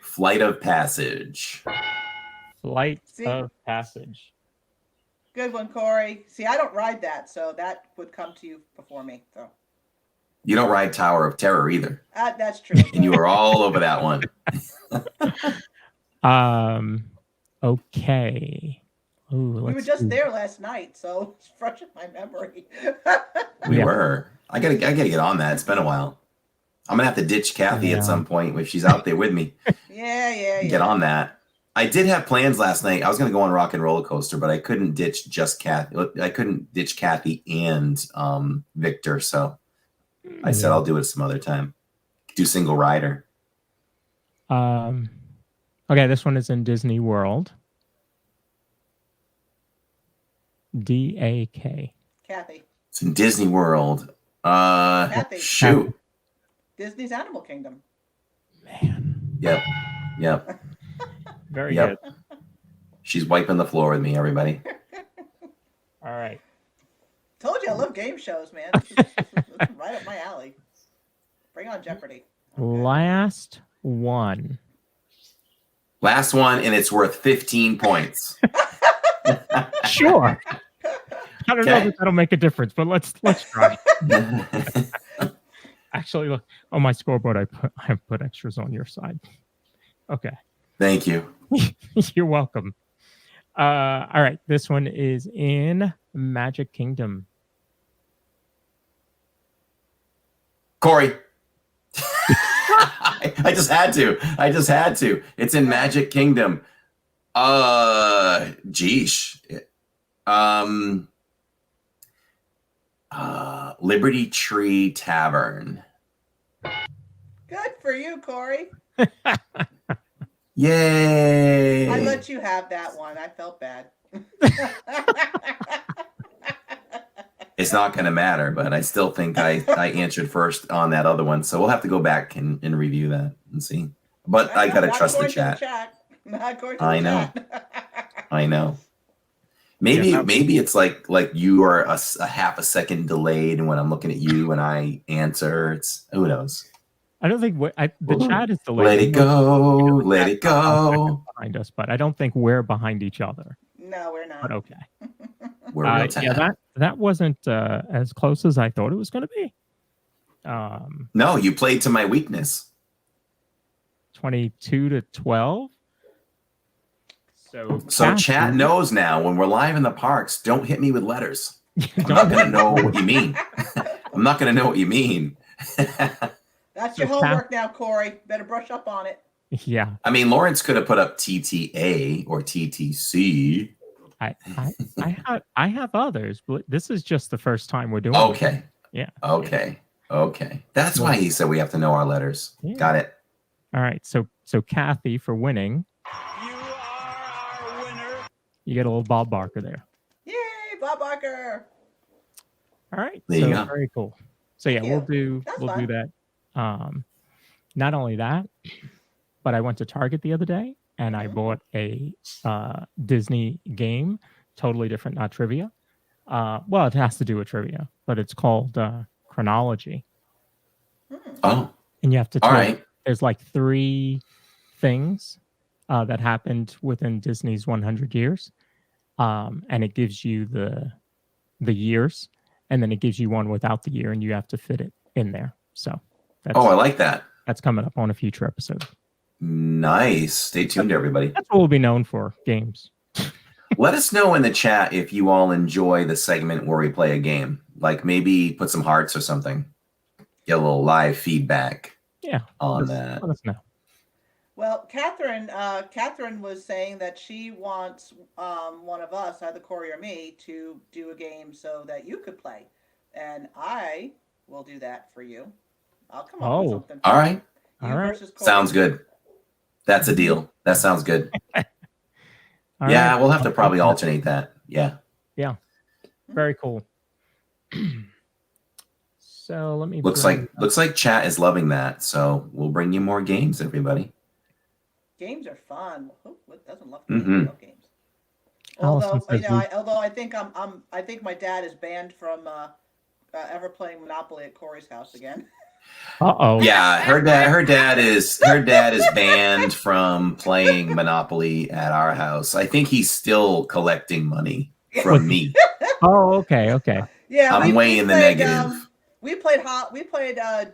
Flight of Passage. Flight of Passage. Good one, Corey. See, I don't ride that, so that would come to you before me. So You don't ride Tower of Terror either. That's true. And you were all over that one. Okay. Ooh, We were just there last night, so it's fresh in my memory. We were. I gotta get on that. It's been a while. I'm gonna have to ditch Kathy at some point if she's out there with me. Yeah. Get on that. I did have plans last night. I was gonna go on Rock and Roller Coaster, but I couldn't ditch just Kathy. I couldn't ditch Kathy and Victor, so I said I'll do it some other time. Do single rider. Okay, this one is in Disney World. DAK. Kathy. It's in Disney World. Kathy. Shoot. Disney's Animal Kingdom. Man, Yep. very Yep. good. She's wiping the floor with me, everybody. All right. Told you I love game shows, man. This is right up my alley. Bring on Jeopardy. Okay. Last one. Last one, and it's worth 15 points. Sure. I don't know Okay. if that'll make a difference, but let's try. Actually, look on my scoreboard. I put extras on your side. Okay. Thank you. You're welcome. All right. This one is in Magic Kingdom. Corey. I just had to. It's in Magic Kingdom. Geesh. Liberty Tree Tavern. Good for you, Corey. Yay. I let you have that one. I felt bad. It's not going to matter, but I still think I answered first on that other one. So we'll have to go back and review that and see. But I got to trust the chat. Not according to I the know. chat. I know. Maybe it's like you are a half a second delayed when I'm looking at you and I answer. It's who knows. I don't think the chat is delayed. Let it go. Let it go. Behind us, but I don't think we're behind each other. No, we're not. But okay. We're real time. Yeah, that wasn't as close as I thought it was going to be. No, you played to my weakness. 22-12. So chat knows now when we're live in the parks, don't hit me with letters. I'm not going to know what you mean. I'm not going to know what you mean. That's your homework now, Corey. Better brush up on it. Yeah. I mean, Lawrence could have put up TTA or TTC. I have others, but this is just the first time we're doing Okay. it. Yeah. Okay. That's why he said we have to know our letters. Yeah. Got it. All right. So Kathy, for winning, You are our winner. you get a little Bob Barker there. Yay, Bob Barker. All right. There you go. Very cool. So yeah, Thank we'll do fun. that. Not only that, but I went to Target the other day and I bought a Disney game, totally different, not trivia. Well, it has to do with trivia, but it's called Chronology. Oh, And you have to all tell, right. there's like 3 things that happened within Disney's 100 years. And it gives you the years, and then it gives you one without the year, and you have to fit it in there. So that's, I like that. that's coming up on a future episode. Nice. Stay tuned, everybody. That's what we'll be known for, games. Let us know in the chat if you all enjoy the segment where we play a game. Like maybe put some hearts or something. Get a little live feedback on that. Let us know. Well, Catherine was saying that she wants one of us, either Corey or me, to do a game so that you could play. And I will do that for you. I'll come up with something. All right. You All right. versus Corey. Sounds good. That's a deal. That sounds good. All Yeah, right. we'll have to probably alternate that. Yeah. Very cool. So let me. Looks like chat is loving that. So we'll bring you more games, everybody. Games are fun. Who doesn't love Mhm. games? I love games. Allison Although, says although I think I think my dad is banned from ever playing Monopoly at Corey's house again. Uh-oh. Yeah, her dad is banned from playing Monopoly at our house. I think he's still collecting money from me. Oh, okay. Yeah, I'm way in the negative. We played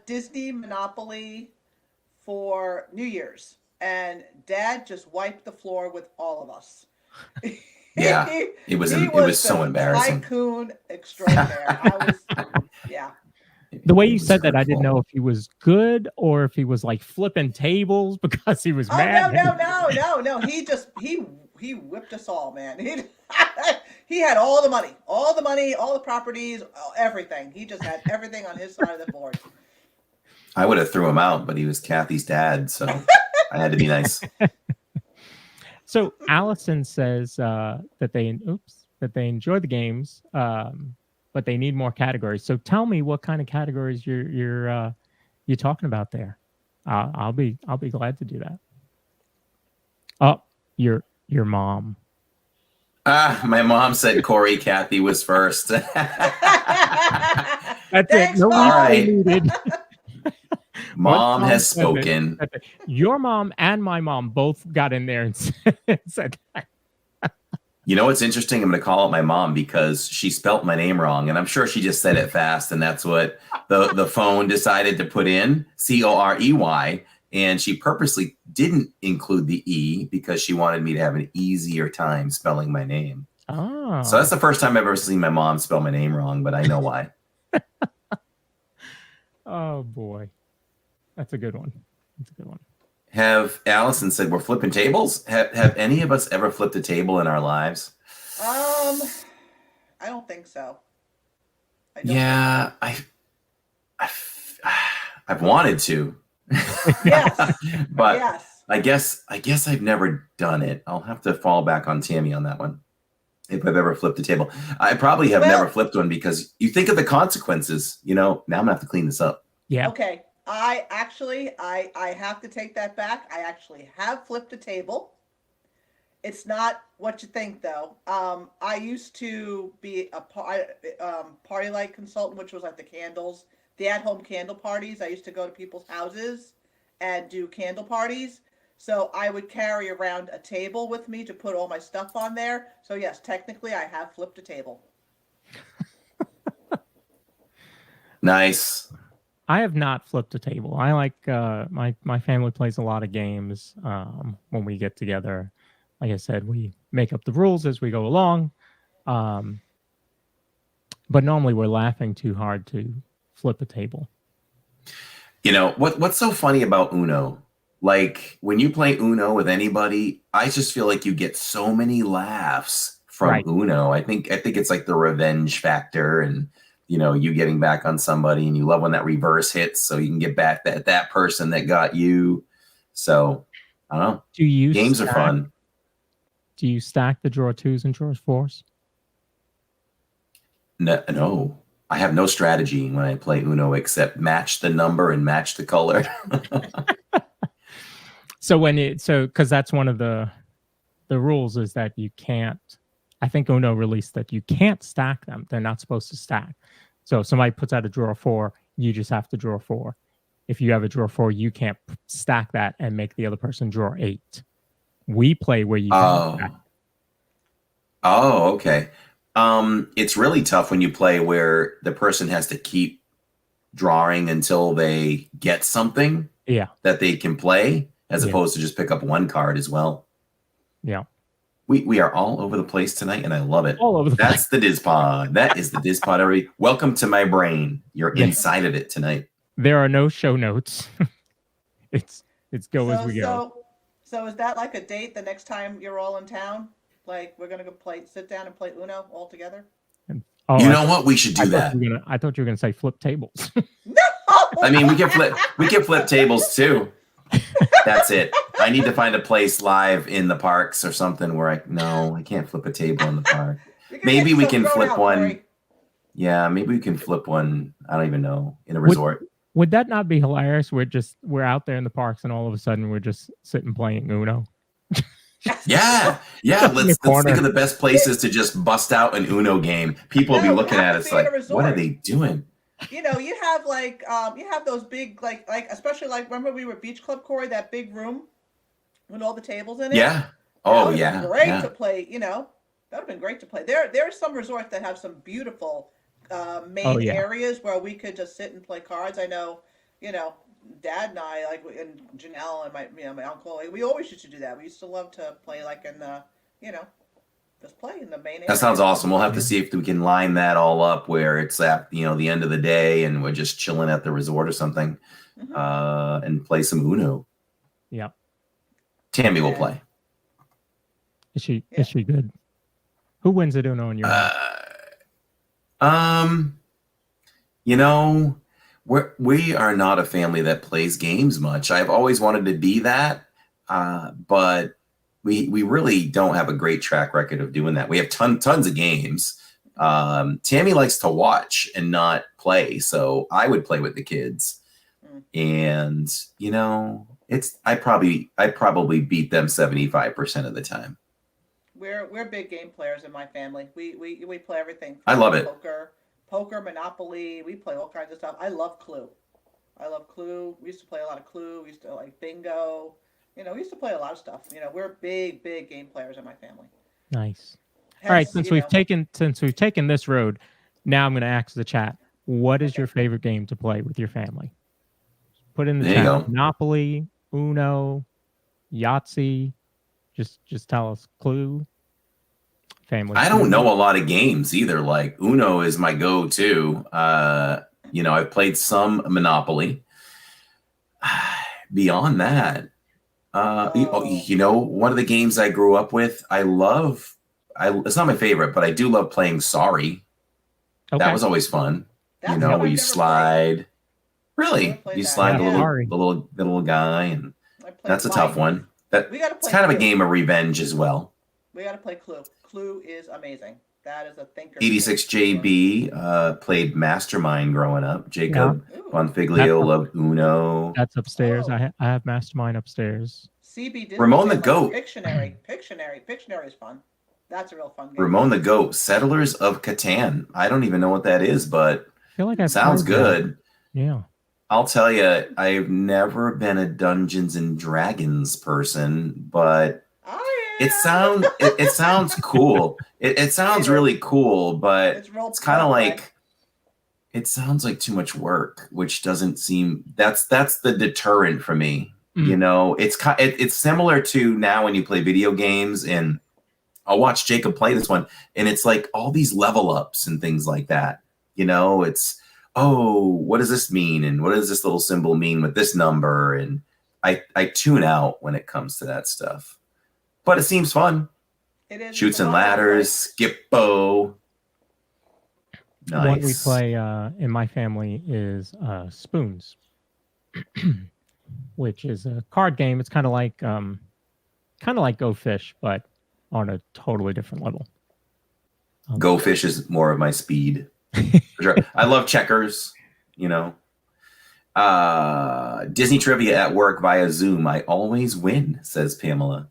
Disney Monopoly for New Year's, and Dad just wiped the floor with all of us. Yeah, it was so the embarrassing. Tycoon extraordinaire. Yeah. The way you said that, I didn't know if he was good or if he was like flipping tables because he was mad. No. He whipped us all, man. He had all the money, all the properties, everything. He just had everything on his side of the board. I would have threw him out, but he was Kathy's dad, so I had to be nice. So Allison says that they enjoy the games, but they need more categories. So tell me what kind of categories you you talking about there? I'll be glad to do that. Oh, your mom. My mom said Corey Kathy was first. That's Thanks, it. No Mom. Alright. needed. Mom Once has said it, spoken. that's it. Your mom and my mom both got in there and said that. You know what's interesting? I'm going to call out my mom because she spelt my name wrong, and I'm sure she just said it fast, and that's what the phone decided to put in, Corey, and she purposely didn't include the E because she wanted me to have an easier time spelling my name. Oh. So that's the first time I've ever seen my mom spell my name wrong, but I know why. Oh boy, that's a good one. That's a good one. Have Allison said we're flipping tables? Have any of us ever flipped a table in our lives? I don't think so. I don't Yeah, I've wanted to. Yes. But Yes. I guess I've never done it. I'll have to fall back on Tammy on that one. If I've ever flipped a table, I probably have never flipped one because you think of the consequences. You know, now I'm gonna have to clean this up. Yeah. Okay. I have to take that back. I actually have flipped a table. It's not what you think, though. I used to be a party light consultant, which was like the candles, the at-home candle parties. I used to go to people's houses and do candle parties. So I would carry around a table with me to put all my stuff on there. So yes, technically I have flipped a table. Nice. I have not flipped a table. I like my family plays a lot of games when we get together. Like I said, we make up the rules as we go along. But normally we're laughing too hard to flip a table. You know what's so funny about Uno? Like when you play Uno with anybody, I just feel like you get so many laughs from Uno. I think it's like the revenge factor, and you know, you getting back on somebody, and you love when that reverse hits, so you can get back that person that got you. So I don't know. Games are fun. Do you stack the drawer 2s and drawer 4s? No. I have no strategy when I play Uno except match the number and match the color. So because that's one of the rules is that you can't. I think Uno released that you can't stack them. They're not supposed to stack. So if somebody puts out a drawer 4, you just have to draw 4. If you have a drawer 4, you can't stack that and make the other person draw 8. We play where you can stack. Oh, okay. It's really tough when you play where the person has to keep drawing until they get something that they can play, as opposed to just pick up one card as well. Yeah. We are all over the place tonight, and I love it. All over the That's the Diz Pod. That is the Diz Pod, everybody. Welcome to my brain. You're inside of it tonight. There are no show notes. It's go as we go. So is that like a date the next time you're all in town? Like we're gonna go sit down and play Uno all together? You know what? We should do that. I thought you were gonna say flip tables. No. I mean, we can flip tables too. That's it. I need to find a place live in the parks or something where I can't flip a table in the park. Maybe we can flip one. Corey. Yeah, maybe we can flip one. I don't even know, in a resort. Would that not be hilarious? We're out there in the parks and all of a sudden we're just sitting playing Uno. Yeah. Let's think of the best places to just bust out an Uno game. People will be looking at us like, what are they doing? You know, you have you have those big like especially remember we were at Beach Club, Corey, that big room with all the tables in it. Yeah. Oh yeah. Great to play. You know, that would have been great to play. There are some resorts that have some beautiful main areas where we could just sit and play cards. I know, you know, Dad and I and Janelle and my uncle. We always used to do that. We used to love to play in the just play in the main area. That sounds awesome. We'll have to see if we can line that all up where it's at the end of the day and we're just chilling at the resort or something, and play some Uno. Yeah. Tammy will play. Is she good? Who wins at Uno in your you know, we are not a family that plays games much. I've always wanted to be that, but we really don't have a great track record of doing that. We have tons of games. Tammy likes to watch and not play, so I would play with the kids. And I probably beat them 75% of the time. We're big game players in my family. We play everything. I love it. Poker, Monopoly. We play all kinds of stuff. I love Clue. We used to play a lot of Clue. We used to like bingo. We used to play a lot of stuff. We're big game players in my family. Nice. Hence, All right, since we've taken this road, now I'm going to ask the chat. What is your favorite game to play with your family? Put in the There you chat. go. Monopoly, Uno, Yahtzee. Just tell us. Clue. Family. I don't know a lot of games either. Like Uno is my go-to. I've played some Monopoly. Beyond that, one of the games I grew up with, it's not my favorite, but I do love playing Sorry. Okay. That was always fun. That's where one I've you never slide. played. Really? You slide the Sorry. little guy, and I played that's a Mine. tough one. We gotta It's play kind of a Clue. game of revenge as well. We got to play Clue. Clue is amazing. That is a thinker. 86JB played Mastermind growing up. Jacob Ooh. Bonfiglio loved Uno. That's upstairs. Oh. I have Mastermind upstairs. CB Disney Ramon the likes Goat. Pictionary. Pictionary is fun. That's a real fun game. Ramon the Goat, Settlers of Catan. I don't even know what that is, but I feel like I've sounds heard good. that. Yeah. I'll tell you, I've never been a Dungeons and Dragons person, but it sounds cool. It sounds really cool, but it's kind of like it sounds like too much work, which doesn't seem that's the deterrent for me. It's similar to now when you play video games, and I'll watch Jacob play this one, and it's like all these level ups and things like that. It's what does this mean, and what does this little symbol mean with this number, and I tune out when it comes to that stuff. But it seems fun. It is. Shoots and ladders, Skip-Bo. Nice. What we play in my family is Spoons, which is a card game. It's kind of like Go Fish, but on a totally different level. Go Fish is more of my speed. For sure. I love checkers. Disney trivia at work via Zoom. I always win, says Pamela.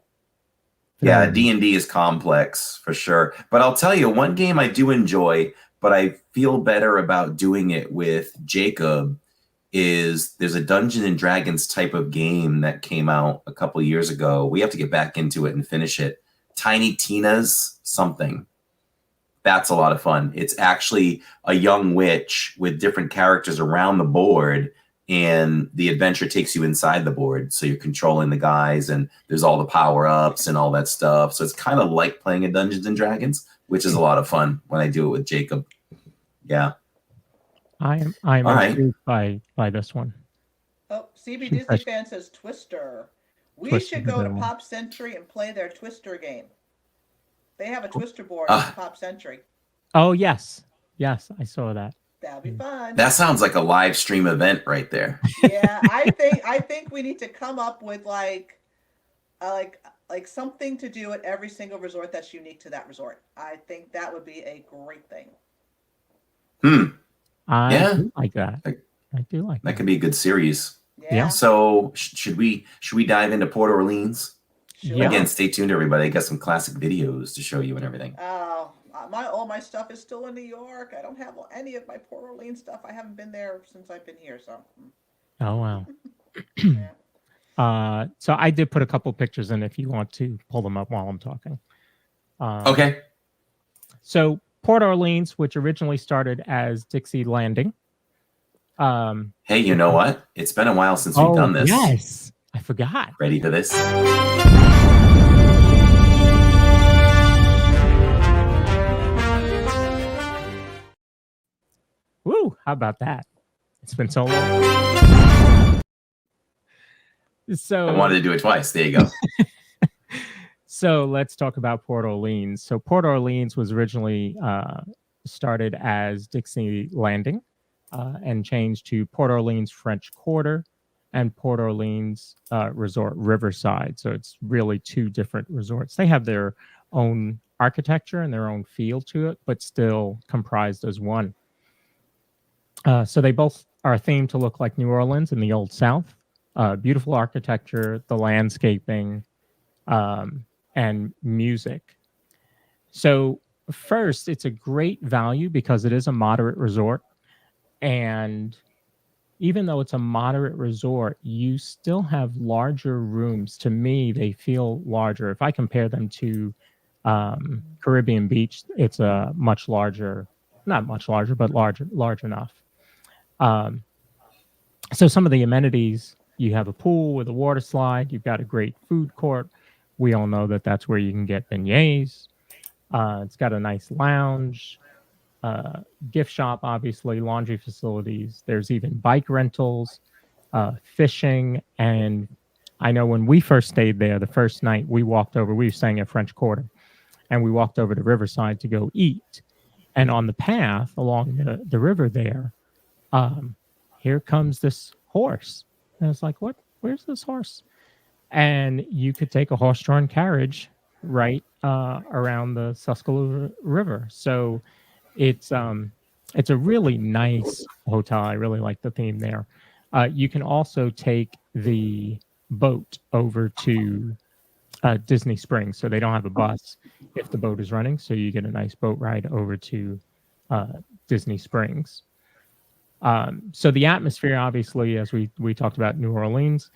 Yeah, D&D is complex for sure. But I'll tell you, one game I do enjoy, but I feel better about doing it with Jacob, is there's a Dungeons and Dragons type of game that came out a couple years ago. We have to get back into it and finish it. Tiny Tina's something. That's a lot of fun. It's actually a young witch with different characters around the board, and the adventure takes you inside the board. So you're controlling the guys, and there's all the power-ups and all that stuff. So it's kind of like playing a Dungeons and Dragons, which is a lot of fun when I do it with Jacob. Yeah. I'm intrigued by this one. Oh, CB Disney fan says Twister. We should go to Pop Century and play their Twister game. They have a Twister board at Pop Century. Oh, yes. Yes, I saw that. That'd be fun. That sounds like a live stream event right there. Yeah, I think we need to come up with like something to do at every single resort that's unique to that resort. I think that would be a great thing. I do like that. I do like that. Could be a good series. Yeah. So should we dive into Port Orleans? Sure. Again, stay tuned, everybody. I got some classic videos to show you and everything. Oh, all my stuff is still in New York. I don't have any of my Port Orleans stuff. I haven't been there since I've been here. So. Oh wow. Yeah. So I did put a couple pictures in if you want to pull them up while I'm talking. Okay. So Port Orleans, which originally started as Dixie Landing. Hey, you know what? It's been a while since we've done this. Yes, I forgot. Ready for this? Woo! How about that? It's been so long. So I wanted to do it twice. There you go. So let's talk about Port Orleans. So Port Orleans was originally started as Dixie Landing and changed to Port Orleans French Quarter and Port Orleans Resort Riverside. So it's really two different resorts. They have their own architecture and their own feel to it, but still comprised as one. So they both are themed to look like New Orleans in the Old South. Beautiful architecture, the landscaping, and music. So first, it's a great value because it is a moderate resort. And even though it's a moderate resort, you still have larger rooms. To me, they feel larger. If I compare them to Caribbean Beach, it's a much larger, not much larger, but large enough. So some of the amenities, you have a pool with a water slide. You've got a great food court. We all know that that's where you can get beignets. It's got a nice lounge, gift shop, obviously, laundry facilities. There's even bike rentals, fishing. And I know when we first stayed there, the first night we walked over, we were staying at French Quarter, and we walked over to Riverside to go eat. And on the path along the river there, here comes this horse. And it's like, what? Where's this horse? And you could take a horse-drawn carriage right around the Susquehanna River. So it's a really nice hotel. I really like the theme there. You can also take the boat over to Disney Springs. So they don't have a bus if the boat is running. So you get a nice boat ride over to Disney Springs. So the atmosphere, obviously, as we talked about New Orleans,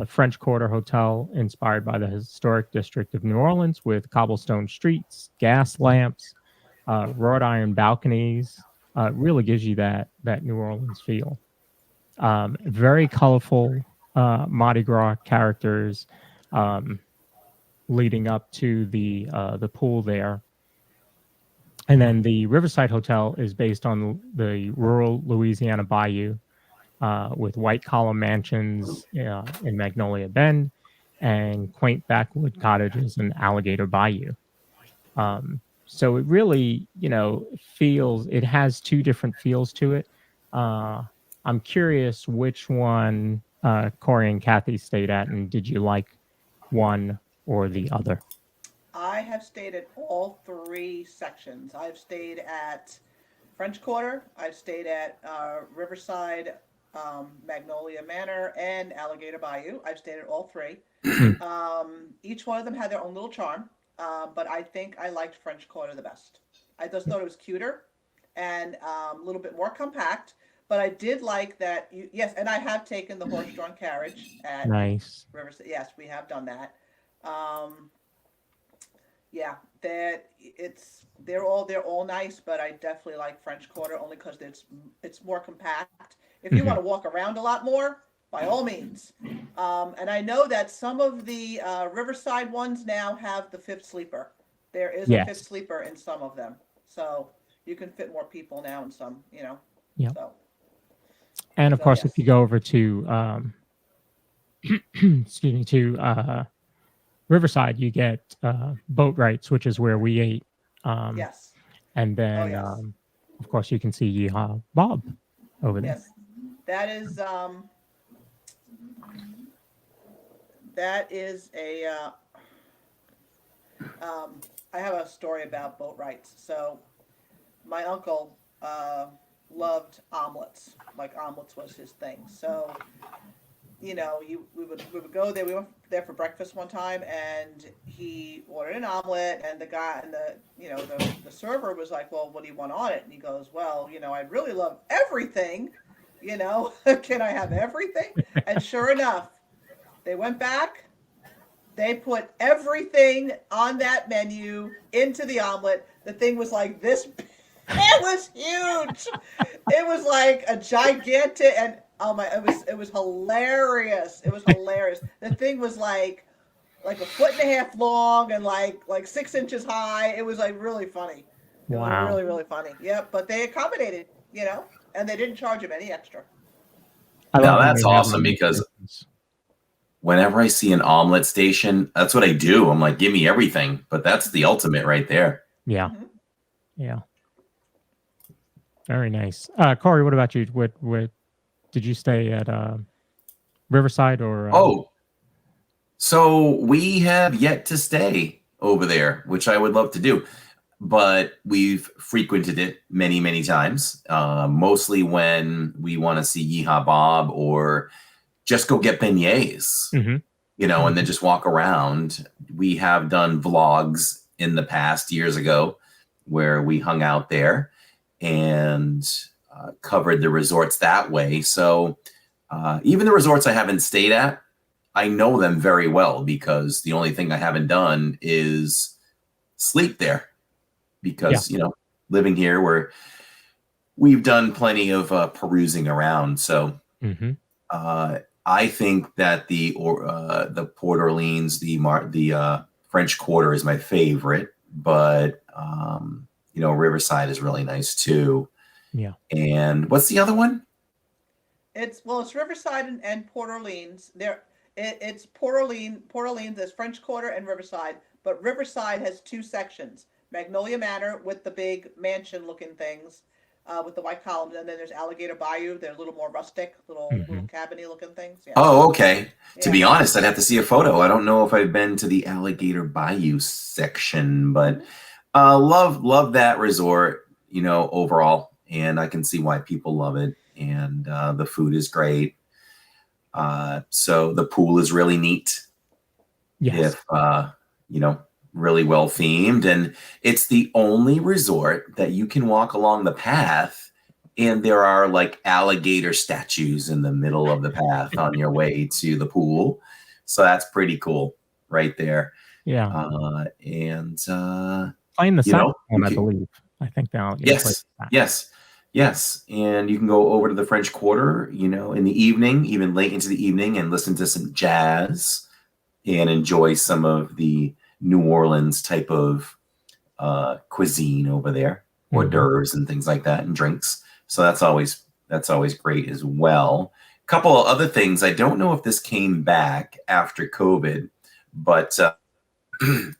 French Quarter Hotel inspired by the historic district of New Orleans with cobblestone streets, gas lamps, wrought iron balconies, really gives you that New Orleans feel. Very colorful Mardi Gras characters leading up to the pool there. And then the Riverside Hotel is based on the rural Louisiana bayou with white column mansions in Magnolia Bend and quaint backwood cottages in Alligator Bayou. So it really, it has two different feels to it. I'm curious which one Corey and Kathy stayed at, and did you like one or the other? I have stayed at all three sections. I've stayed at French Quarter, I've stayed at Riverside, Magnolia Manor, and Alligator Bayou. I've stayed at all three. Each one of them had their own little charm, but I think I liked French Quarter the best. I just thought it was cuter and a little bit more compact, but I did like that. Yes, and I have taken the horse-drawn carriage at Nice. Riverside. Yes, we have done that. Yeah, they're all nice, but I definitely like French Quarter only because it's more compact. If you want to walk around a lot more, by all means. And I know that some of the Riverside ones now have the fifth sleeper. There is a fifth sleeper in some of them, so you can fit more people now in some. Yeah. So. And of course, yes. if you go over to excuse me, to Riverside, you get boat rights, which is where we ate. Yes. And then, of course, you can see Bob over there. Yes, that is a. I have a story about boat rights. So, my uncle loved omelets. Like omelets was his thing. So. We would go there. We went there for breakfast one time, and he ordered an omelet. And the guy and the server was like, "Well, what do you want on it?" And he goes, "Well, I'd really love everything. Can I have everything?" And sure enough, they went back. They put everything on that menu into the omelet. The thing was like this. It was huge. It was like a gigantic and. Oh my! It was hilarious. It was hilarious. The thing was like a foot and a half long and like 6 inches high. It was like really funny. It was really, really funny. Yep. But they accommodated, and they didn't charge him any extra. Now that's awesome because whenever I see an omelet station, that's what I do. I'm like, give me everything. But that's the ultimate right there. Yeah. Mm-hmm. Yeah. Very nice. Corey, what about you? What did you stay at Riverside or? So we have yet to stay over there, which I would love to do. but we've frequented it many, many times, mostly when we want to see Yeehaw Bob or just go get beignets, you know, and then just walk around. We have done vlogs in the past years ago where we hung out there and covered the resorts that way. So even the resorts I haven't stayed at, I know them very well because the only thing I haven't done is sleep there because, you know, living here we've done plenty of perusing around. So I think that the Port Orleans, the French Quarter is my favorite, but you know, Riverside is really nice too. Yeah. And what's the other one? It's Riverside and Port Orleans. It's Port Orleans, there's French Quarter and Riverside, but Riverside has two sections. Magnolia Manor with the big mansion looking things, with the white columns, and then there's Alligator Bayou. They're a little more rustic, little cabiny looking things. Yeah. Oh, okay. Yeah. To be honest, I'd have to see a photo. I don't know if I've been to the Alligator Bayou section, but love that resort, you know, overall, and I can see why people love it. And the food is great. So the pool is really neat. Yes. If you know, really well themed, and it's the only resort that you can walk along the path and there are like alligator statues in the middle of the path on your way to the pool. So that's pretty cool right there. Yeah. And playing the sound one, I believe. I think the alligator. Yes. And you can go over to the French Quarter, you know, in the evening, even late into the evening, and listen to some jazz and enjoy some of the New Orleans type of cuisine over there, hors d'oeuvres and things like that, and drinks. So that's always great as well. A couple of other things. I don't know if this came back after COVID, but I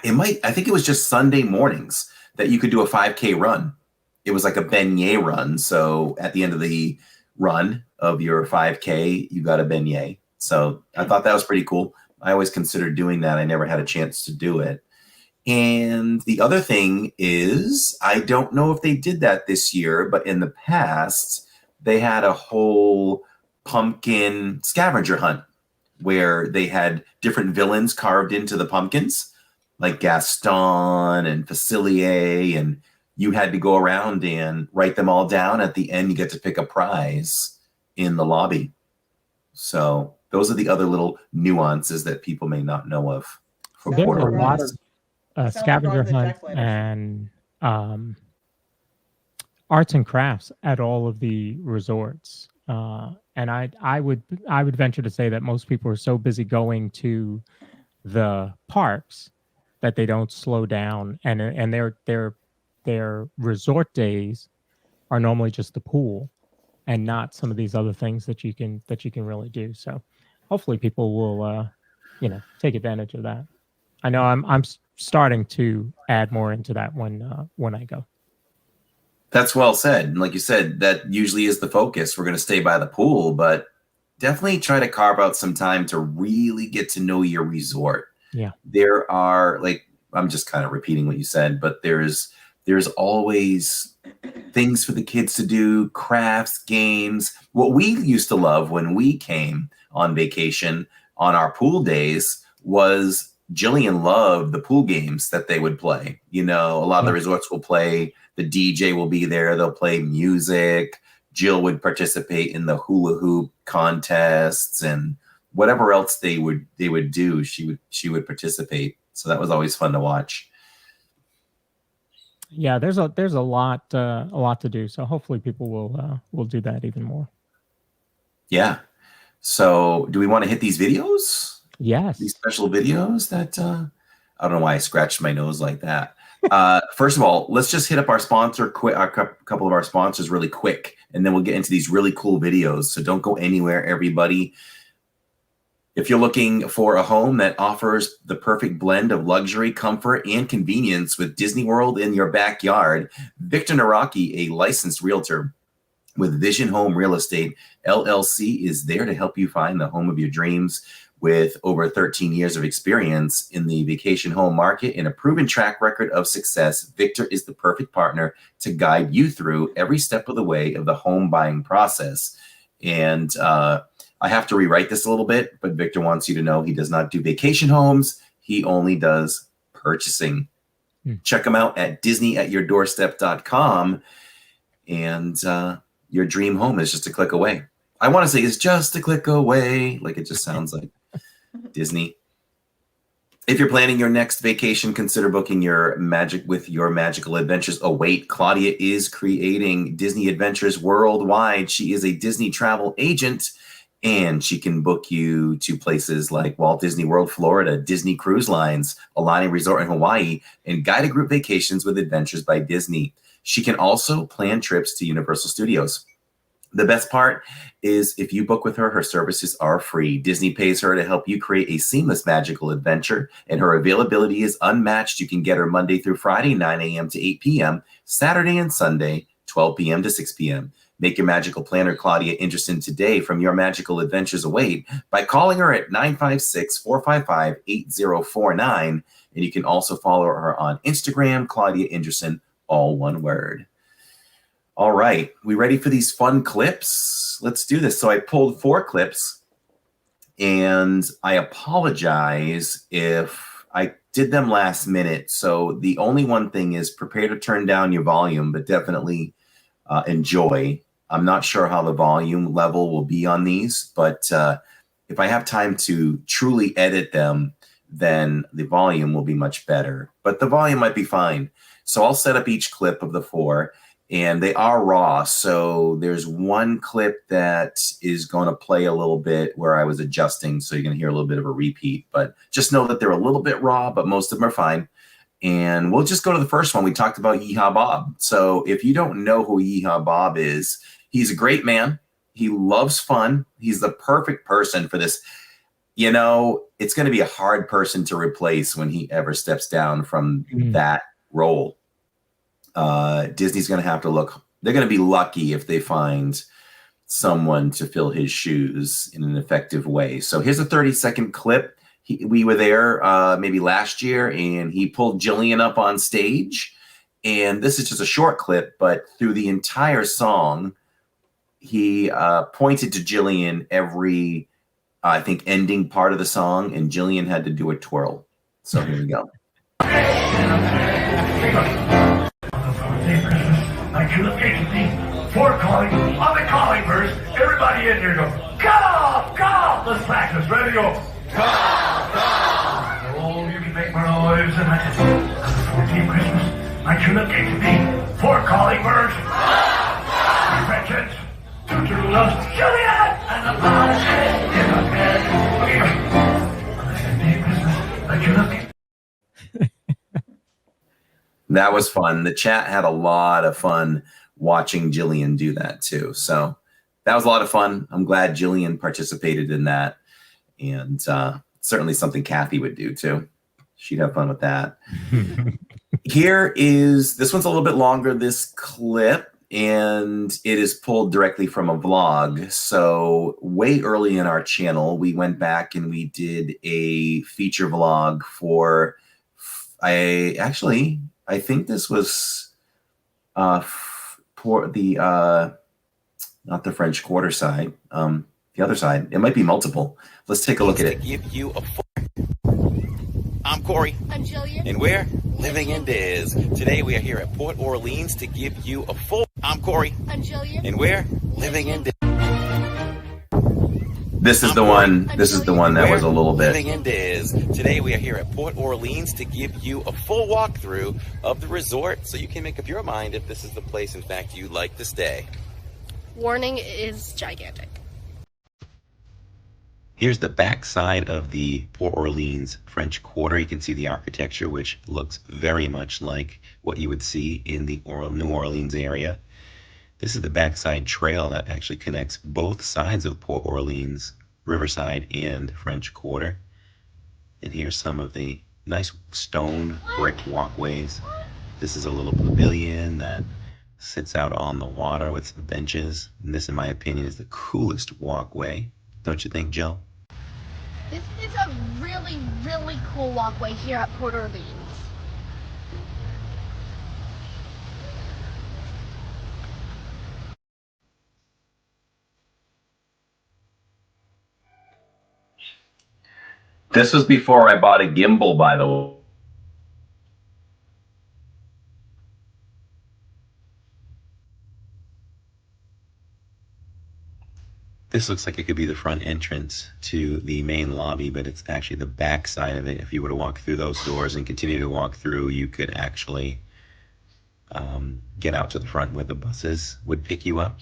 think it was just Sunday mornings that you could do a 5K run. It was like a beignet run. So at the end of the run of your 5K, you got a beignet. So I thought that was pretty cool. I always considered doing that. I never had a chance to do it. And the other thing is, I don't know if they did that this year, but in the past, they had a whole pumpkin scavenger hunt where they had different villains carved into the pumpkins, like Gaston and Facilier, and you had to go around and write them all down. At the end, you get to pick a prize in the lobby. So those are the other little nuances that people may not know of. There were a lot of scavenger hunt and arts and crafts at all of the resorts. And I would venture to say that most people are so busy going to the parks that they don't slow down, and their resort days are normally just the pool and not some of these other things that you can really do. So hopefully people will take advantage of that. I know I'm starting to add more into that when I go. That's well said. And like you said, that usually is the focus. We're going to stay by the pool, but definitely try to carve out some time to really get to know your resort. Yeah. There are, like, I'm just kind of repeating what you said, but there's always things for the kids to do, crafts, games. What we used to love when we came on vacation on our pool days was Jillian loved the pool games that they would play. You know, a lot of the resorts will play, the DJ will be there, they'll play music. Jill would participate in the hula hoop contests and whatever else they would do, she would participate. So that was always fun to watch. Yeah, there's a lot to do. So hopefully people will do that even more. Yeah. So do we want to hit these videos? Yes. These special videos that I don't know why I scratched my nose like that. First of all, let's just hit up our sponsor quick, a couple of our sponsors really quick, and then we'll get into these really cool videos. So don't go anywhere, everybody. If you're looking for a home that offers the perfect blend of luxury, comfort, and convenience with Disney World in your backyard, Victor Naraki, a licensed realtor with Vision Home Real Estate, LLC, is there to help you find the home of your dreams. With over 13 years of experience in the vacation home market and a proven track record of success, Victor is the perfect partner to guide you through every step of the way of the home buying process. And I have to rewrite this a little bit, but Victor wants you to know he does not do vacation homes. He only does purchasing. Check him out at DisneyAtYourDoorstep.com. And your dream home is just a click away. I want to say it's just a click away, like it just sounds like Disney. If you're planning your next vacation, consider booking your magical adventures await. Claudia is creating Disney adventures worldwide. She is a Disney travel agent, and she can book you to places like Walt Disney World, Florida, Disney Cruise Lines, Aulani Resort in Hawaii, and guided group vacations with Adventures by Disney. She can also plan trips to Universal Studios. The best part is if you book with her, her services are free. Disney pays her to help you create a seamless magical adventure, and her availability is unmatched. You can get her Monday through Friday, 9 a.m. to 8 p.m., Saturday and Sunday, 12 p.m. to 6 p.m. Make your magical planner, Claudia, interested today from your magical adventures await by calling her at 956-455-8049. And you can also follow her on Instagram, Claudia Anderson, all one word. All right, we ready for these fun clips? Let's do this. So I pulled 4 clips, and I apologize if I did them last minute. So the only one thing is prepare to turn down your volume, but definitely enjoy. I'm not sure how the volume level will be on these, but if I have time to truly edit them, then the volume will be much better, but the volume might be fine. So I'll set up each clip of the 4. And they are raw. So there's one clip that is going to play a little bit where I was adjusting. So you're going to hear a little bit of a repeat, but just know that they're a little bit raw, but most of them are fine. And we'll just go to the first one. We talked about Yeehaw Bob. So if you don't know who Yeehaw Bob is, he's a great man. He loves fun. He's the perfect person for this. You know, it's going to be a hard person to replace when he ever steps down from that role. Disney's going to have to look, they're going to be lucky if they find someone to fill his shoes in an effective way. So here's a 30-second clip. We were there maybe last year, and he pulled Jillian up on stage. And this is just a short clip, but through the entire song, he pointed to Jillian every, I think, ending part of the song, and Jillian had to do a twirl. So here we go. Like you look at me, 4 calling on the calling verse. Everybody in here go, call, call. Let's practice. Ready to go. Call, call. Oh, you can make more noise than I can. On the 14th Christmas, like you look at me, 4 calling birds. Regents, 2 turtles, Juliet, and the policy in the bed. Okay, on the 15th Christmas, like you look at. That was fun. The chat had a lot of fun watching Jillian do that too. So that was a lot of fun. I'm glad Jillian participated in that. And certainly something Kathy would do too. She'd have fun with that. This one's a little bit longer, this clip, and it is pulled directly from a vlog. So way early in our channel, we went back and we did a feature vlog for, I think this was for the not the French Quarter side, the other side. It might be multiple. Let's take a look at it. Give you a I'm Corey. I'm Jillian. And we're living in Diz. Today we are here at Port Orleans to give you a full. I'm Corey. I'm Jillian. And we're living in Diz. This is the one. This is the one that was a little bit. Living in Diz. Today we are here at Port Orleans to give you a full walkthrough of the resort, so you can make up your mind if this is the place, in fact, you'd like to stay. Warning is gigantic. Here's the back side of the Port Orleans French Quarter. You can see the architecture, which looks very much like what you would see in the New Orleans area. This is the backside trail that actually connects both sides of Port Orleans, Riverside and French Quarter. And here's some of the nice stone brick walkways. This is a little pavilion that sits out on the water with some benches. And this, in my opinion, is the coolest walkway. Don't you think, Jill? This is a really, really cool walkway here at Port Orleans. This was before I bought a gimbal, by the way. This looks like it could be the front entrance to the main lobby, but it's actually the back side of it. If you were to walk through those doors and continue to walk through, you could actually get out to the front where the buses would pick you up.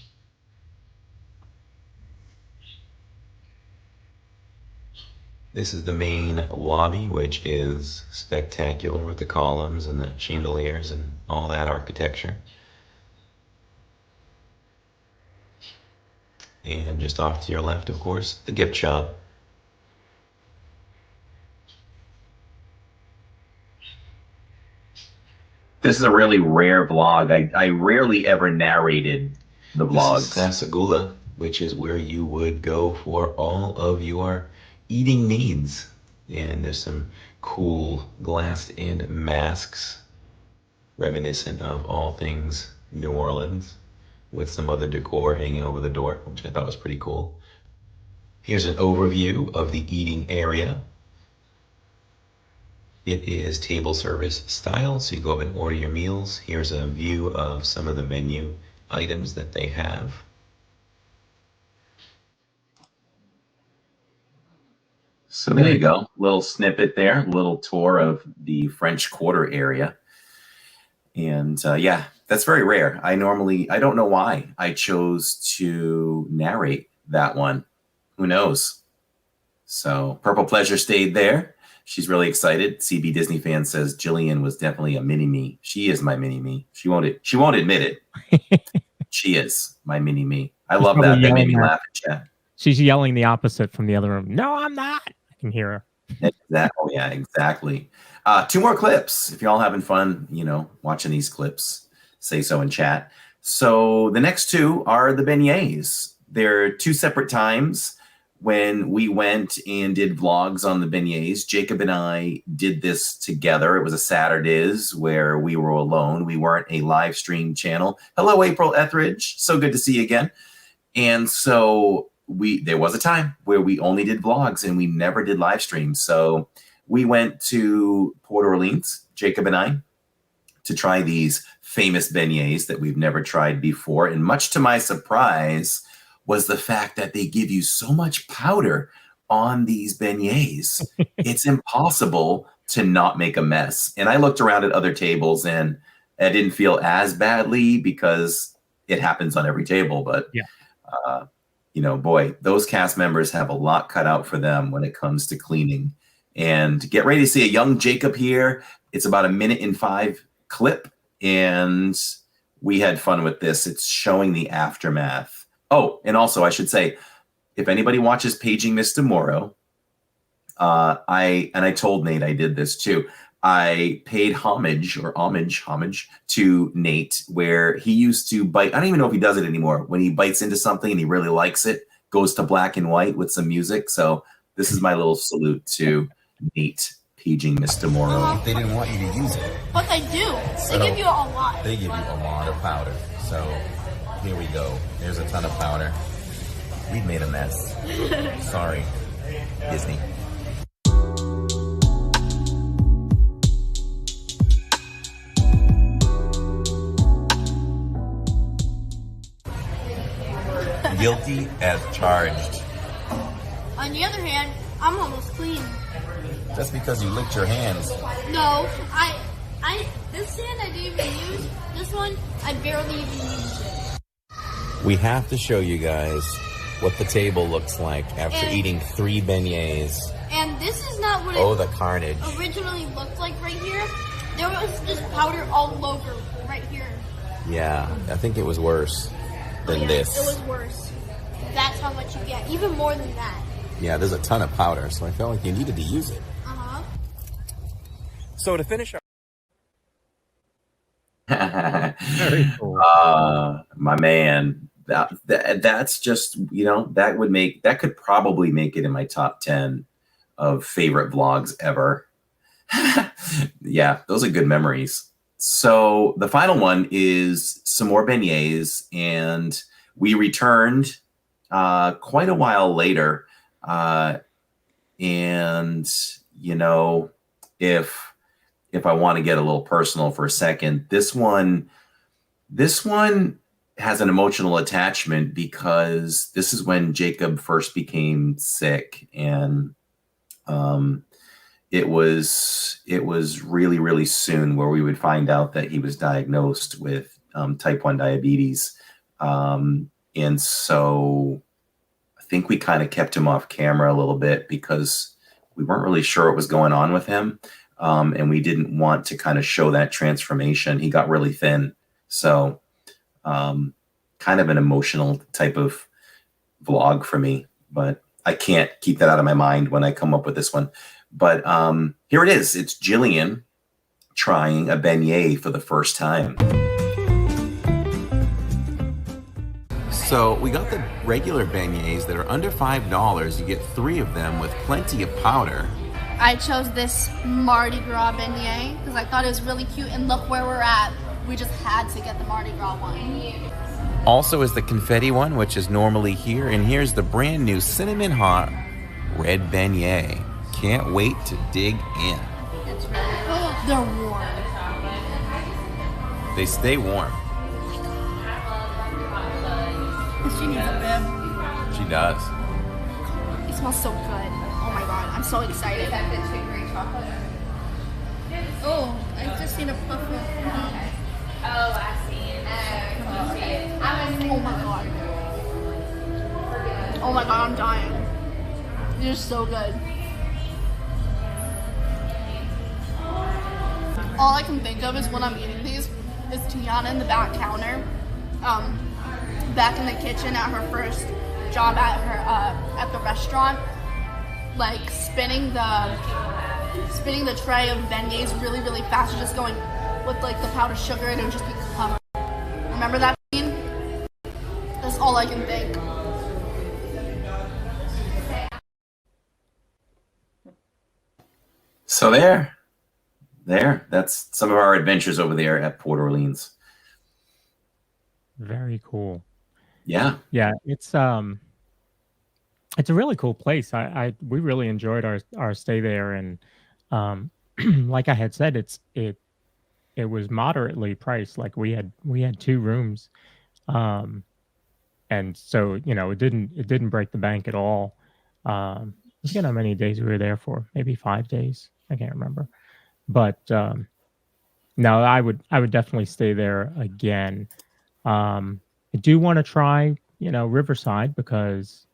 This is the main lobby, which is spectacular with the columns and the chandeliers and all that architecture. And just off to your left, of course, the gift shop. This is a really rare vlog. I rarely ever narrated the vlogs. This is Sasagula, which is where you would go for all of your eating needs. And there's some cool glassed-in masks reminiscent of all things New Orleans, with some other decor hanging over the door, which I thought was pretty cool. Here's an overview of the eating area. It is table service style, so you go up and order your meals. Here's a view of some of the menu items that they have. So there you go. Little snippet there, little tour of the French Quarter area. And yeah, that's very rare. I don't know why I chose to narrate that one. Who knows? So Purple Pleasure stayed there. She's really excited. CB Disney fan says Jillian was definitely a mini-me. She is my mini-me. She won't admit it. She is my mini-me. I love that. That made me laugh in chat. She's yelling the opposite from the other room. No, I'm not. I can hear her. Oh yeah, exactly. 2 more clips. If y'all having fun, watching these clips, say so in chat. So the next 2 are the beignets. They're 2 separate times when we went and did vlogs on the beignets. Jacob and I did this together. It was a Saturdays where we were alone. We weren't a live stream channel. Hello, April Etheridge. So good to see you again. And so there was a time where we only did vlogs and we never did live streams. So we went to Port Orleans, Jacob and I, to try these famous beignets that we've never tried before. And much to my surprise was the fact that they give you so much powder on these beignets. It's impossible to not make a mess. And I looked around at other tables and I didn't feel as badly because it happens on every table. But, boy, those cast members have a lot cut out for them when it comes to cleaning. And get ready to see a young Jacob here. It's about a 1:05 clip. And we had fun with this. It's showing the aftermath. Oh, and also I should say, if anybody watches Paging Mr. Morrow, I told Nate I did this too. I paid homage to Nate, where he used to bite. I don't even know if he does it anymore. When he bites into something and he really likes it, goes to black and white with some music. So this is my little salute to Nate Paging Mr. Morrow. They didn't want you to use it. But they do. They give you a lot. They give you a lot of powder. So here we go. There's a ton of powder. We've made a mess. Sorry, Disney. Guilty as charged. On the other hand, I'm almost clean. Just because you licked your hands. No, this hand I didn't even use. This one, I barely even used it. We have to show you guys what the table looks like after eating 3 beignets. And this is not what the carnage. Originally looked like right here. There was just powder all over right here. Yeah, I think it was worse than this. It was worse. That's how much you get. Even more than that. Yeah, there's a ton of powder, so I felt like you needed to use it. So to finish our... Very cool. My man, that's just, that could probably make it in my top 10 of favorite vlogs ever. Yeah, those are good memories. So the final one is some more beignets, and we returned quite a while later. And you know, if I want to get a little personal for a second, this one has an emotional attachment because this is when Jacob first became sick, and it was really, really soon where we would find out that he was diagnosed with type 1 diabetes. And so I think we kind of kept him off camera a little bit because we weren't really sure what was going on with him. And we didn't want to kind of show that transformation. He got really thin. So kind of an emotional type of vlog for me, but I can't keep that out of my mind when I come up with this one. But here it is. It's Jillian trying a beignet for the first time. So we got the regular beignets that are under $5. You get 3 of them with plenty of powder. I chose this Mardi Gras beignet because I thought it was really cute, and look where we're at. We just had to get the Mardi Gras one. Also is the confetti one, which is normally here, and here's the brand new cinnamon hot red beignet. Can't wait to dig in. It's really they're warm. They stay warm. She needs a bib. She does. It smells so good. Oh my god, I'm so excited. Oh, I just need a puff of Oh, I see. Oh my god. Oh my god, I'm dying. They're so good. All I can think of is when I'm eating these is Tiana in the back counter, back in the kitchen at her first job at her at the restaurant, like spinning the tray of beignets really, really fast, and just going with like the powdered sugar, and it would just be covered. Remember that scene? That's all I can think. So there, that's some of our adventures over there at Port Orleans. Very cool. Yeah. Yeah, it's a really cool place. We really enjoyed our stay there, and like I had said, it was moderately priced. Like we had 2 rooms, and so it didn't break the bank at all. I forget how many days we were there for. Maybe 5 days. I can't remember. But no, I would definitely stay there again. I do want to try Riverside because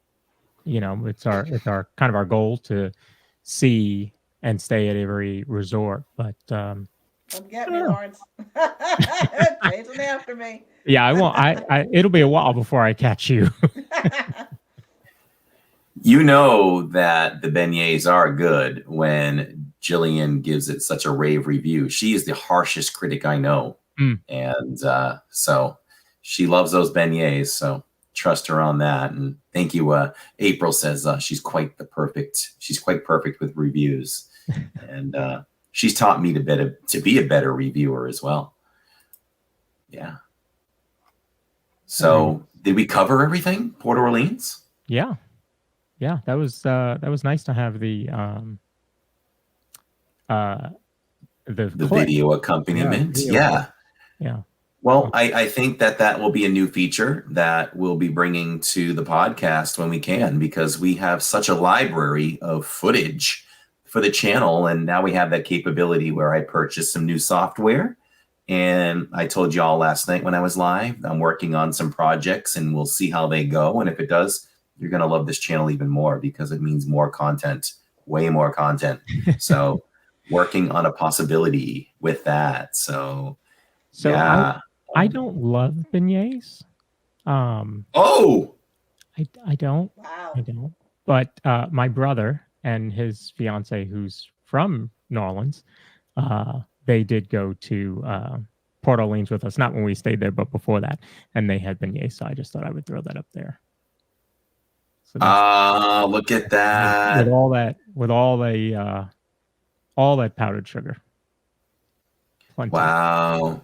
it's our kind of our goal to see and stay at every resort. But Come get me, Lawrence. Chasing after me. yeah, I won't. It'll be a while before I catch you. You know that the beignets are good when Jillian gives it such a rave review. She is the harshest critic I know. And so she loves those beignets. So trust her on that. And thank you. April says she's quite perfect with reviews. And she's taught me to be a better reviewer as well. Yeah. So did we cover everything? Port Orleans? Yeah. Yeah, that was nice to have the video accompaniment. Yeah. Well, I think that will be a new feature that we'll be bringing to the podcast when we can, because we have such a library of footage for the channel, and now we have that capability where I purchased some new software. And I told you all last night when I was live, I'm working on some projects, and we'll see how they go. And if it does, you're going to love this channel even more, because it means more content, way more content. So working on a possibility with that. So yeah. I don't love beignets. Oh, I don't. Wow. I don't. But my brother and his fiance, who's from New Orleans, they did go to Port Orleans with us. Not when we stayed there, but before that. And they had beignets, so I just thought I would throw that up there. So that's look at that. with all that powdered sugar. Plenty. Wow.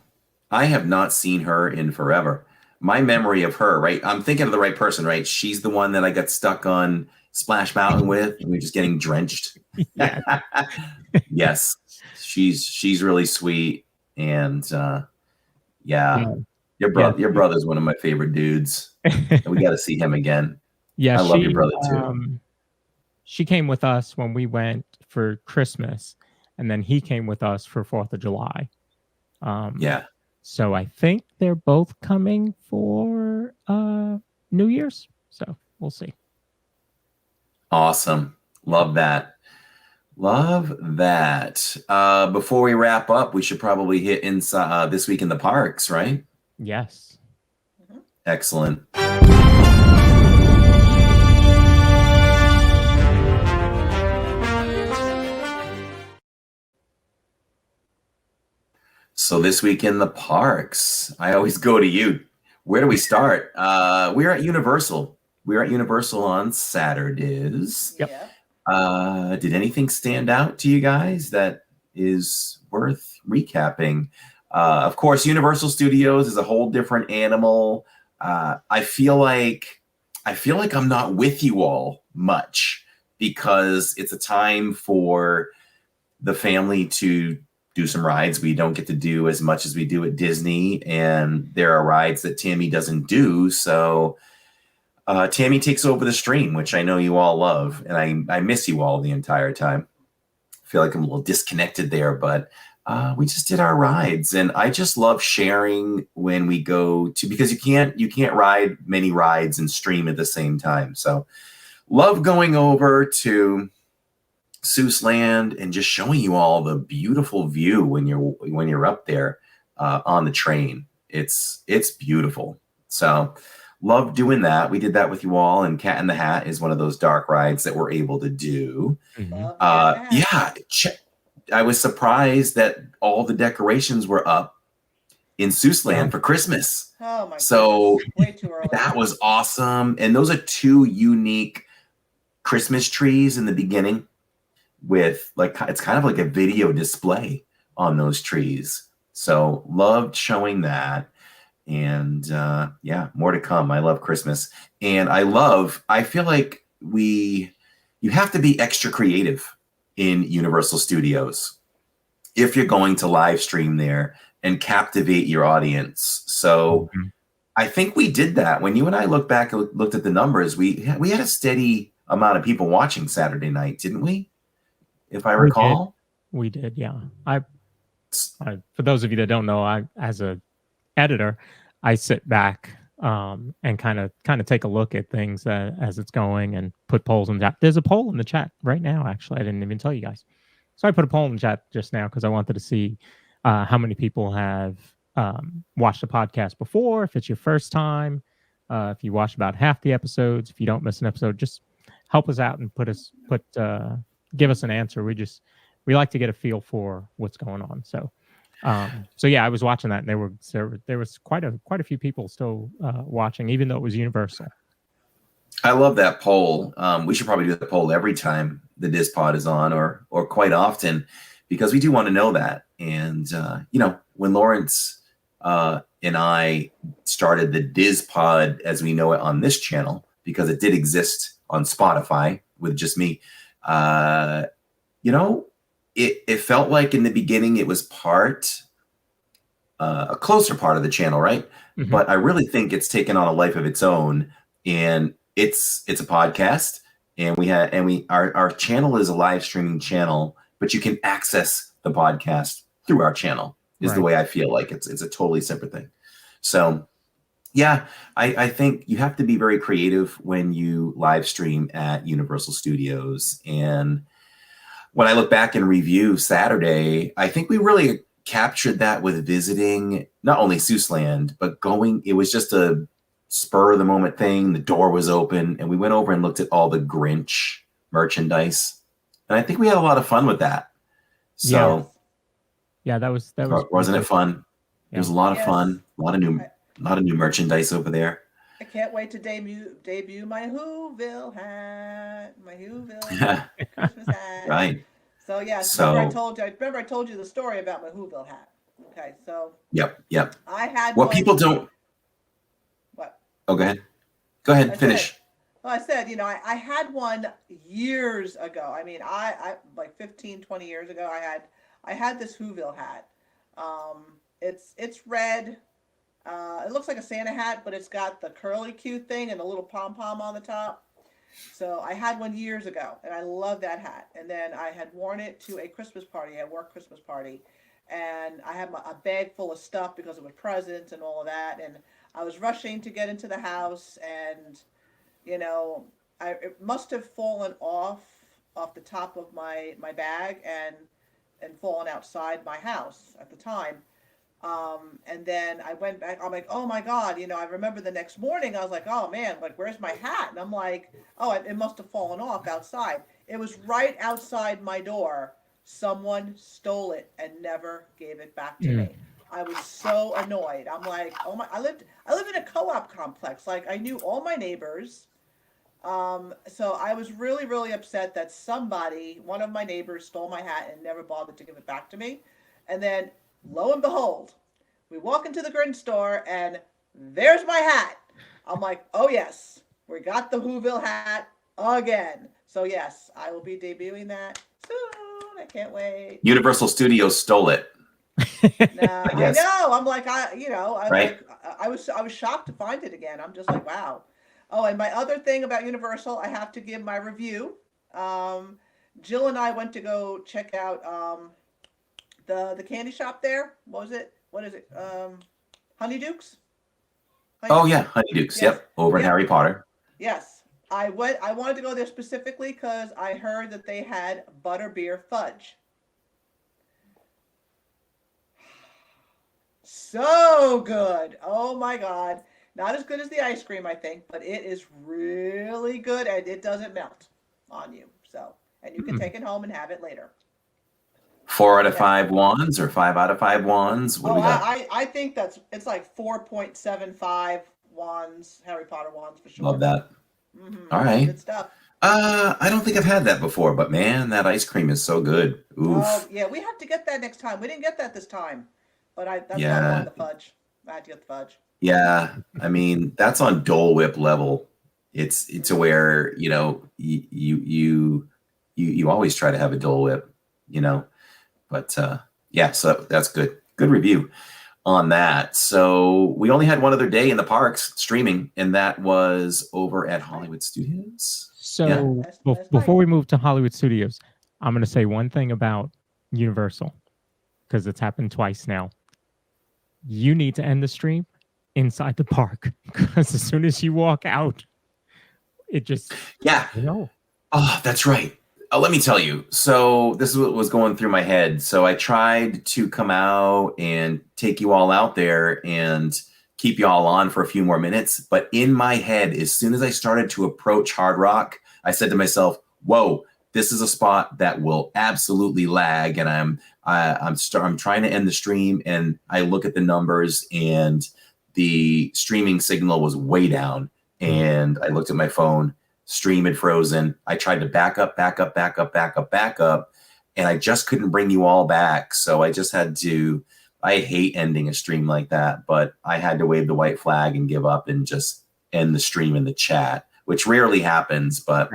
I have not seen her in forever. My memory of her, right? I'm thinking of the right person, right? She's the one that I got stuck on Splash Mountain with, and we were just getting drenched. Yeah. Yes. She's really sweet. And your brother's one of my favorite dudes. And we got to see him again. Yeah, I love your brother too. She came with us when we went for Christmas, and then he came with us for 4th of July. Yeah. So I think they're both coming for New Year's. So we'll see. Awesome. Love that. Love that. Before we wrap up, we should probably hit inside this week in the parks, right? Yes. Excellent. So this week in the parks, I always go to you. Where do we start? We're at Universal. We're at Universal on Saturdays. Yep. Did anything stand out to you guys that is worth recapping? Of course, Universal Studios is a whole different animal. I feel like I'm not with you all much because it's a time for the family to do some rides we don't get to do as much as we do at Disney, and there are rides that Tammy doesn't do. So Tammy takes over the stream, which I know you all love, and I miss you all the entire time. I feel like I'm a little disconnected there, but we just did our rides, and I just love sharing when we go to, because you can't ride many rides and stream at the same time. So love going over to Seuss Land and just showing you all the beautiful view when you're up there on the train. It's beautiful. So love doing that. We did that with you all, and Cat in the Hat is one of those dark rides that we're able to do. I was surprised that all the decorations were up in Seuss Land for Christmas. Oh my so goodness. Way too early. That was awesome. And those are two unique Christmas trees in the beginning with it's kind of like a video display on those trees. So loved showing that. And more to come. I love Christmas. And I feel like you have to be extra creative in Universal Studios if you're going to live stream there and captivate your audience. So I think we did that. When you and I looked at the numbers, we had a steady amount of people watching Saturday night, didn't we? If I recall. We did, yeah. I for those of you that don't know, as a editor, I sit back and kind of take a look at things as it's going and put polls in the chat. There's a poll in the chat right now, actually. I didn't even tell you guys. So I put a poll in the chat just now because I wanted to see how many people have watched the podcast before, if it's your first time, if you watched about half the episodes, if you don't miss an episode, just help us out and give us an answer. We like to get a feel for what's going on. So I was watching that, and there was quite a few people still watching, even though it was Universal. I love that poll. We should probably do the poll every time the Diz Pod is on, or quite often, because we do want to know that. And when Lawrence and I started the Diz Pod as we know it on this channel, because it did exist on Spotify with just me, it felt like in the beginning it was a closer part of the channel, right? Mm-hmm. But I really think it's taken on a life of its own, and it's a podcast, and our channel is a live streaming channel, but you can access the podcast through our channel is the way I feel like it's a totally separate thing. So yeah, I think you have to be very creative when you live stream at Universal Studios. And when I look back and review Saturday, I think we really captured that with visiting not only Seuss Land, but it was just a spur of the moment thing. The door was open and we went over and looked at all the Grinch merchandise. And I think we had a lot of fun with that. So yeah, that was wasn't it fun? It was a lot of fun. A lot of new merchandise over there. I can't wait to debut my Whoville hat. My Whoville Christmas hat. Right. So yes, So remember I told you the story about my Whoville hat. Okay, so yep. I had Well, one. people don't. What? Oh, go ahead. Go ahead. I Finish. said, well, I said, I had one years ago. I mean, I like 15, 20 years ago, I had this Whoville hat. It's red. It looks like a Santa hat, but it's got the curly cute thing and a little pom-pom on the top. So I had one years ago, and I love that hat. And then I had worn it to a Christmas party, a work Christmas party. And I had a bag full of stuff because it was presents and all of that. And I was rushing to get into the house, and it must have fallen off the top of my bag and fallen outside my house at the time. And then I went back, I'm like, oh my God, I remember the next morning, I was like, oh man, like, where's my hat? And I'm like, oh, it must have fallen off outside. It was right outside my door. Someone stole it and never gave it back to me. I was so annoyed. I'm like, oh my, I live in a co-op complex. Like, I knew all my neighbors. So I was really, really upset that one of my neighbors stole my hat and never bothered to give it back to me. And then lo and behold, we walk into the Grinch store and there's my hat. I'm like, oh yes, we got the Whoville hat again. So yes, I will be debuting that soon. I can't wait. Universal Studios stole it. No, I know. I'm like, Right? I was shocked to find it again. I'm just like, wow. Oh, and my other thing about Universal, I have to give my review. Jill and I went to go check out the candy shop there. What is it? Honeydukes? Oh yeah, Honeydukes. Yes. Yep, over in Harry Potter. Yes. I wanted to go there specifically because I heard that they had butterbeer fudge. So good. Oh my God. Not as good as the ice cream, I think, but it is really good and it doesn't melt on you. So, and you can take it home and have it later. 4 out of 5 wands or 5 out of 5 wands? What do we got? I think it's like 4.75 wands, Harry Potter wands for sure. Love that. Mm-hmm. All right. Good stuff. I don't think I've had that before, but man, that ice cream is so good. Oof. Oh, yeah, we have to get that next time. We didn't get that this time, but that's why I wanted the fudge. I had to get the fudge. Yeah, I mean, that's on Dole Whip level. It's to where, you always try to have a Dole Whip, but yeah, so that's good. Good review on that. So we only had one other day in the parks streaming, and that was over at Hollywood Studios. So before we move to Hollywood Studios, I'm going to say one thing about Universal, because it's happened twice now. You need to end the stream inside the park, because as soon as you walk out, it just Oh, that's right. Let me tell you. So this is what was going through my head. So I tried to come out and take you all out there and keep you all on for a few more minutes. But in my head, as soon as I started to approach Hard Rock, I said to myself, whoa, this is a spot that will absolutely lag. And I'm trying to end the stream, and I look at the numbers, and the streaming signal was way down. And I looked at my phone, stream had frozen. I tried to back up, and I just couldn't bring you all back. So I just had to, I hate ending a stream like that, but I had to wave the white flag and give up and just end the stream in the chat, which rarely happens. But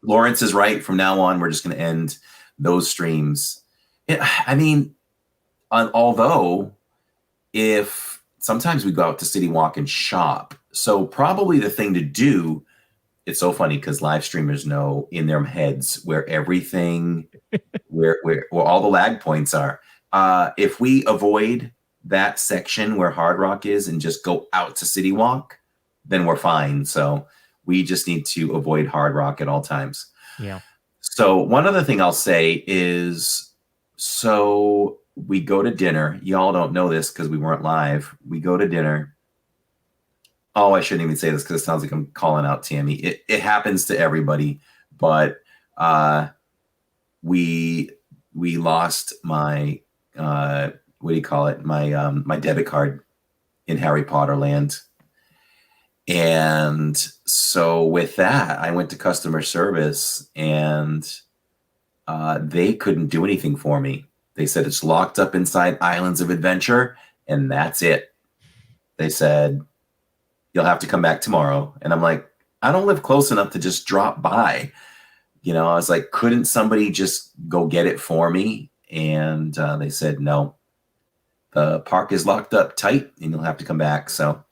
Lawrence is right. From now on, we're just going to end those streams. I mean, although if sometimes we go out to City Walk and shop, so probably the thing to do, it's so funny because live streamers know in their heads where everything, where all the lag points are. If we avoid that section where Hard Rock is and just go out to City Walk, then we're fine. So we just need to avoid Hard Rock at all times. Yeah. So one other thing I'll say is, so we go to dinner. Y'all don't know this because we weren't live. We go to dinner. Oh, I shouldn't even say this because it sounds like I'm calling out Tammy. It happens to everybody, but we lost my what do you call it? My my debit card in Harry Potter land, And so with that, I went to customer service, and they couldn't do anything for me. They said it's locked up inside Islands of Adventure, and that's it. They said, you'll have to come back tomorrow. And I'm like, I don't live close enough to just drop by. You know, I was like, couldn't somebody just go get it for me? And they said, no, the park is locked up tight and you'll have to come back. So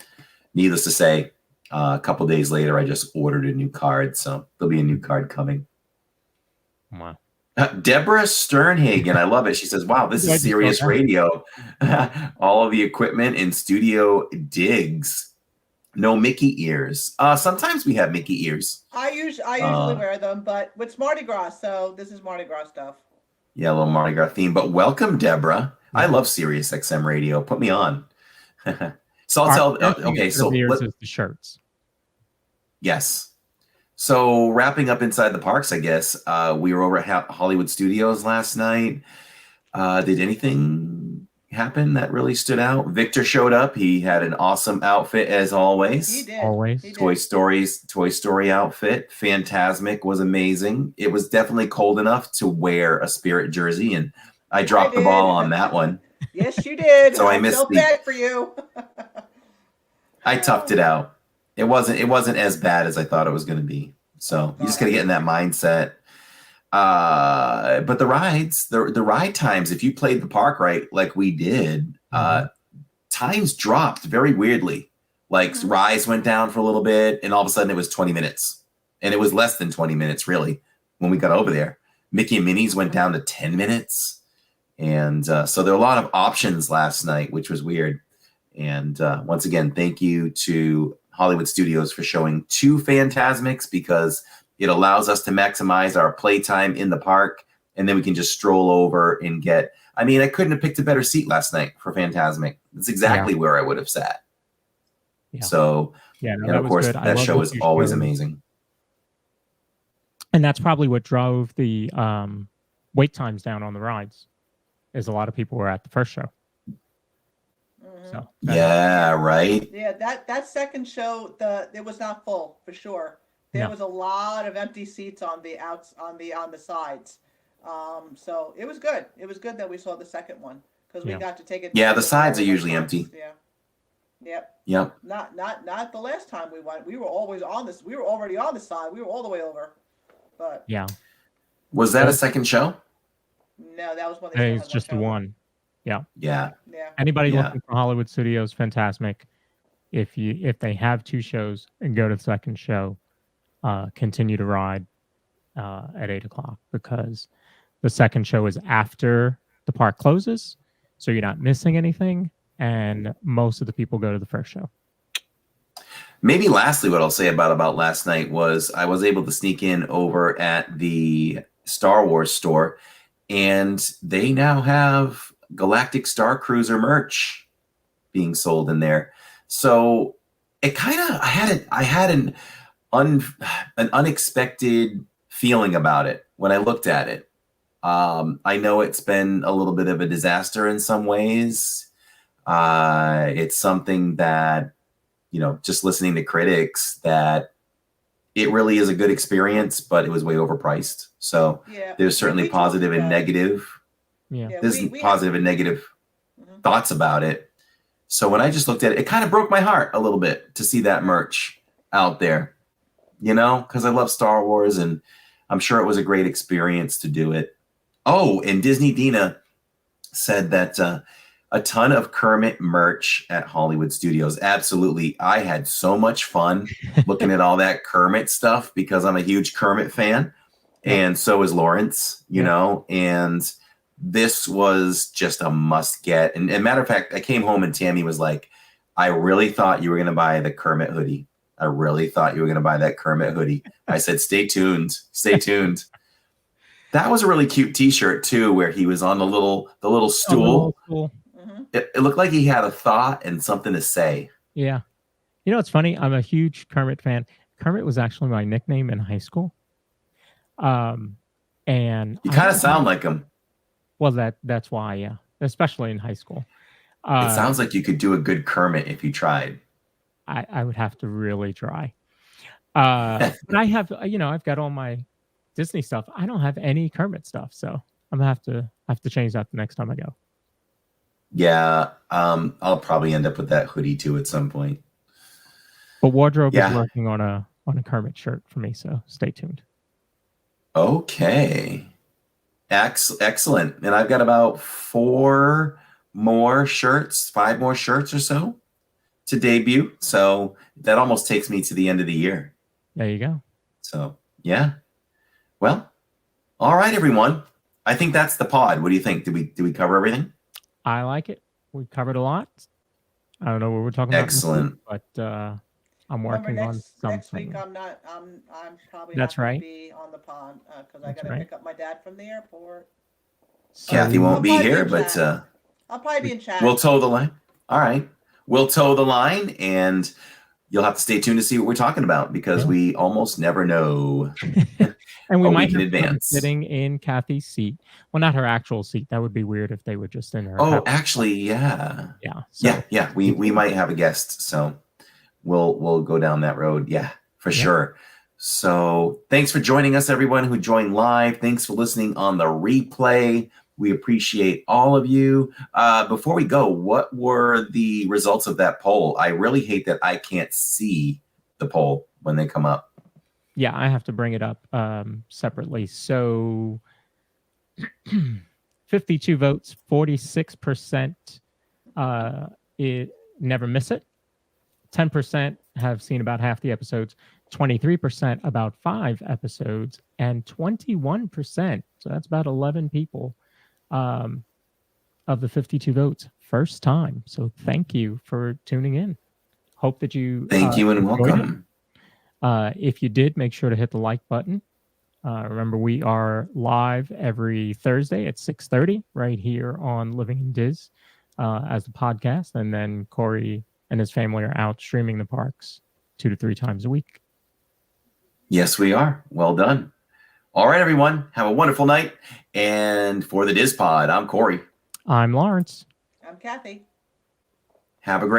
needless to say, a couple days later, I just ordered a new card. So there'll be a new card coming. Wow. Deborah Sternhagen, I love it. She says, wow, this is serious radio. All of the equipment in studio digs. No Mickey ears. Sometimes we have Mickey ears. I usually wear them, but it's Mardi Gras, so this is Mardi Gras stuff. Yeah, a little Mardi Gras theme. But welcome, Deborah. I love Sirius XM radio. Put me on. So I'll tell. Okay, so the ears is the shirts. Yes. So wrapping up inside the parks, I guess we were over at Hollywood Studios last night. Did anything happen that really stood out? Victor showed up. He had an awesome outfit as always. He did. Always. He did. Toy Story outfit. Fantasmic was amazing. It was definitely cold enough to wear a Spirit jersey, and I dropped the ball on that one. Yes, you did. So I missed felt bad for you. I toughed it out. It wasn't as bad as I thought it was going to be. So you just got to get in that mindset. But the rides, the ride times, if you played the park right, like we did, times dropped very weirdly. Like Rise went down for a little bit, and all of a sudden it was 20 minutes. And it was less than 20 minutes, really, when we got over there. Mickey and Minnie's went down to 10 minutes. And so there were a lot of options last night, which was weird. And once again, thank you to Hollywood Studios for showing 2 Fantasmics, because it allows us to maximize our playtime in the park, and then we can just stroll over and get. I mean, I couldn't have picked a better seat last night for Fantasmic. That's exactly where I would have sat. Yeah. So, yeah, no, and of course, that show is always amazing. And that's probably what drove the wait times down on the rides, is a lot of people were at the first show. So yeah, right. Yeah, that second show, it was not full for sure. There was a lot of empty seats on the sides. So it was good. It was good that we saw the second one, because we got to take it. Yeah, the sides are usually empty. Yeah. Yep. Yep. Not the last time we went. We were always on this. We were already on the side. We were all the way over. But yeah. Was that a second show? No, that was when they. It's just the one. Yeah. Yeah. Yeah. Anybody looking for Hollywood Studios Fantasmic, if they have 2 shows and go to the second show, continue to ride at 8 o'clock, because the second show is after the park closes, so you're not missing anything, and most of the people go to the first show. Maybe lastly, what I'll say about last night was I was able to sneak in over at the Star Wars store, and they now have Galactic Star Cruiser merch being sold in there. So it kind of, I had an unexpected feeling about it when I looked at it. I know it's been a little bit of a disaster in some ways. It's something that, just listening to critics, that it really is a good experience, but it was way overpriced. So there's certainly positive and negative. There's positive and negative thoughts about it. So when I just looked at it, it kind of broke my heart a little bit to see that merch out there, because I love Star Wars, and I'm sure it was a great experience to do it. Oh, and Disney Dina said that a ton of Kermit merch at Hollywood Studios. Absolutely. I had so much fun looking at all that Kermit stuff, because I'm a huge Kermit fan. And so is Lawrence, and this was just a must get. And matter of fact, I came home and Tammy was like, I really thought you were going to buy the Kermit hoodie. I really thought you were going to buy that Kermit hoodie. I said, stay tuned. Stay tuned. That was a really cute t-shirt too, where he was on the little stool. It looked like he had a thought and something to say. Yeah. It's funny. I'm a huge Kermit fan. Kermit was actually my nickname in high school. And you kind of sound like him. Well, that's why, yeah. Especially in high school. It sounds like you could do a good Kermit if you tried. I would have to really try. But I have, I've got all my Disney stuff. I don't have any Kermit stuff, so I'm gonna have to change that the next time I go. Yeah, I'll probably end up with that hoodie too at some point. But Wardrobe is working on a Kermit shirt for me, so stay tuned. Okay. Excellent. And I've got about 5 more shirts or so to debut. So that almost takes me to the end of the year. There you go. So, yeah. Well, all right, everyone. I think that's the pod. What do you think? Did we cover everything? I like it. We covered a lot. I don't know what we're talking about. Excellent. But I'm working on something. Next week I'm probably That's not right. going to be on the pond because I got to pick up my dad from the airport. Kathy won't be here, but I'll probably be in chat. We'll toe the line. All right. We'll toe the line, and you'll have to stay tuned to see what we're talking about because we almost never know. And we might in have advance. Sitting in Kathy's seat. Well, not her actual seat. That would be weird if they were just in her. Oh, actually, yeah. Yeah. So. Yeah. We might have a guest, so we'll go down that road. Yeah, for sure. So thanks for joining us, everyone who joined live. Thanks for listening on the replay. We appreciate all of you. Before we go, what were the results of that poll? I really hate that I can't see the poll when they come up. Yeah, I have to bring it up separately. So 52 votes, 46% it never miss it. 10% have seen about half the episodes, 23% about 5 episodes, and 21%, so that's about 11 people of the 52 votes, first time. So thank you for tuning in. Hope that you thank you and welcome. If you did, make sure to hit the like button. Remember, we are live every Thursday at 6:30 right here on Living in Diz as the podcast. And then Corey and his family are out streaming the parks 2 to 3 times a week. Yes, we are. Well done. All right, everyone. Have a wonderful night. And for the Diz Pod, I'm Corey. I'm Lawrence. I'm Kathy. Have a great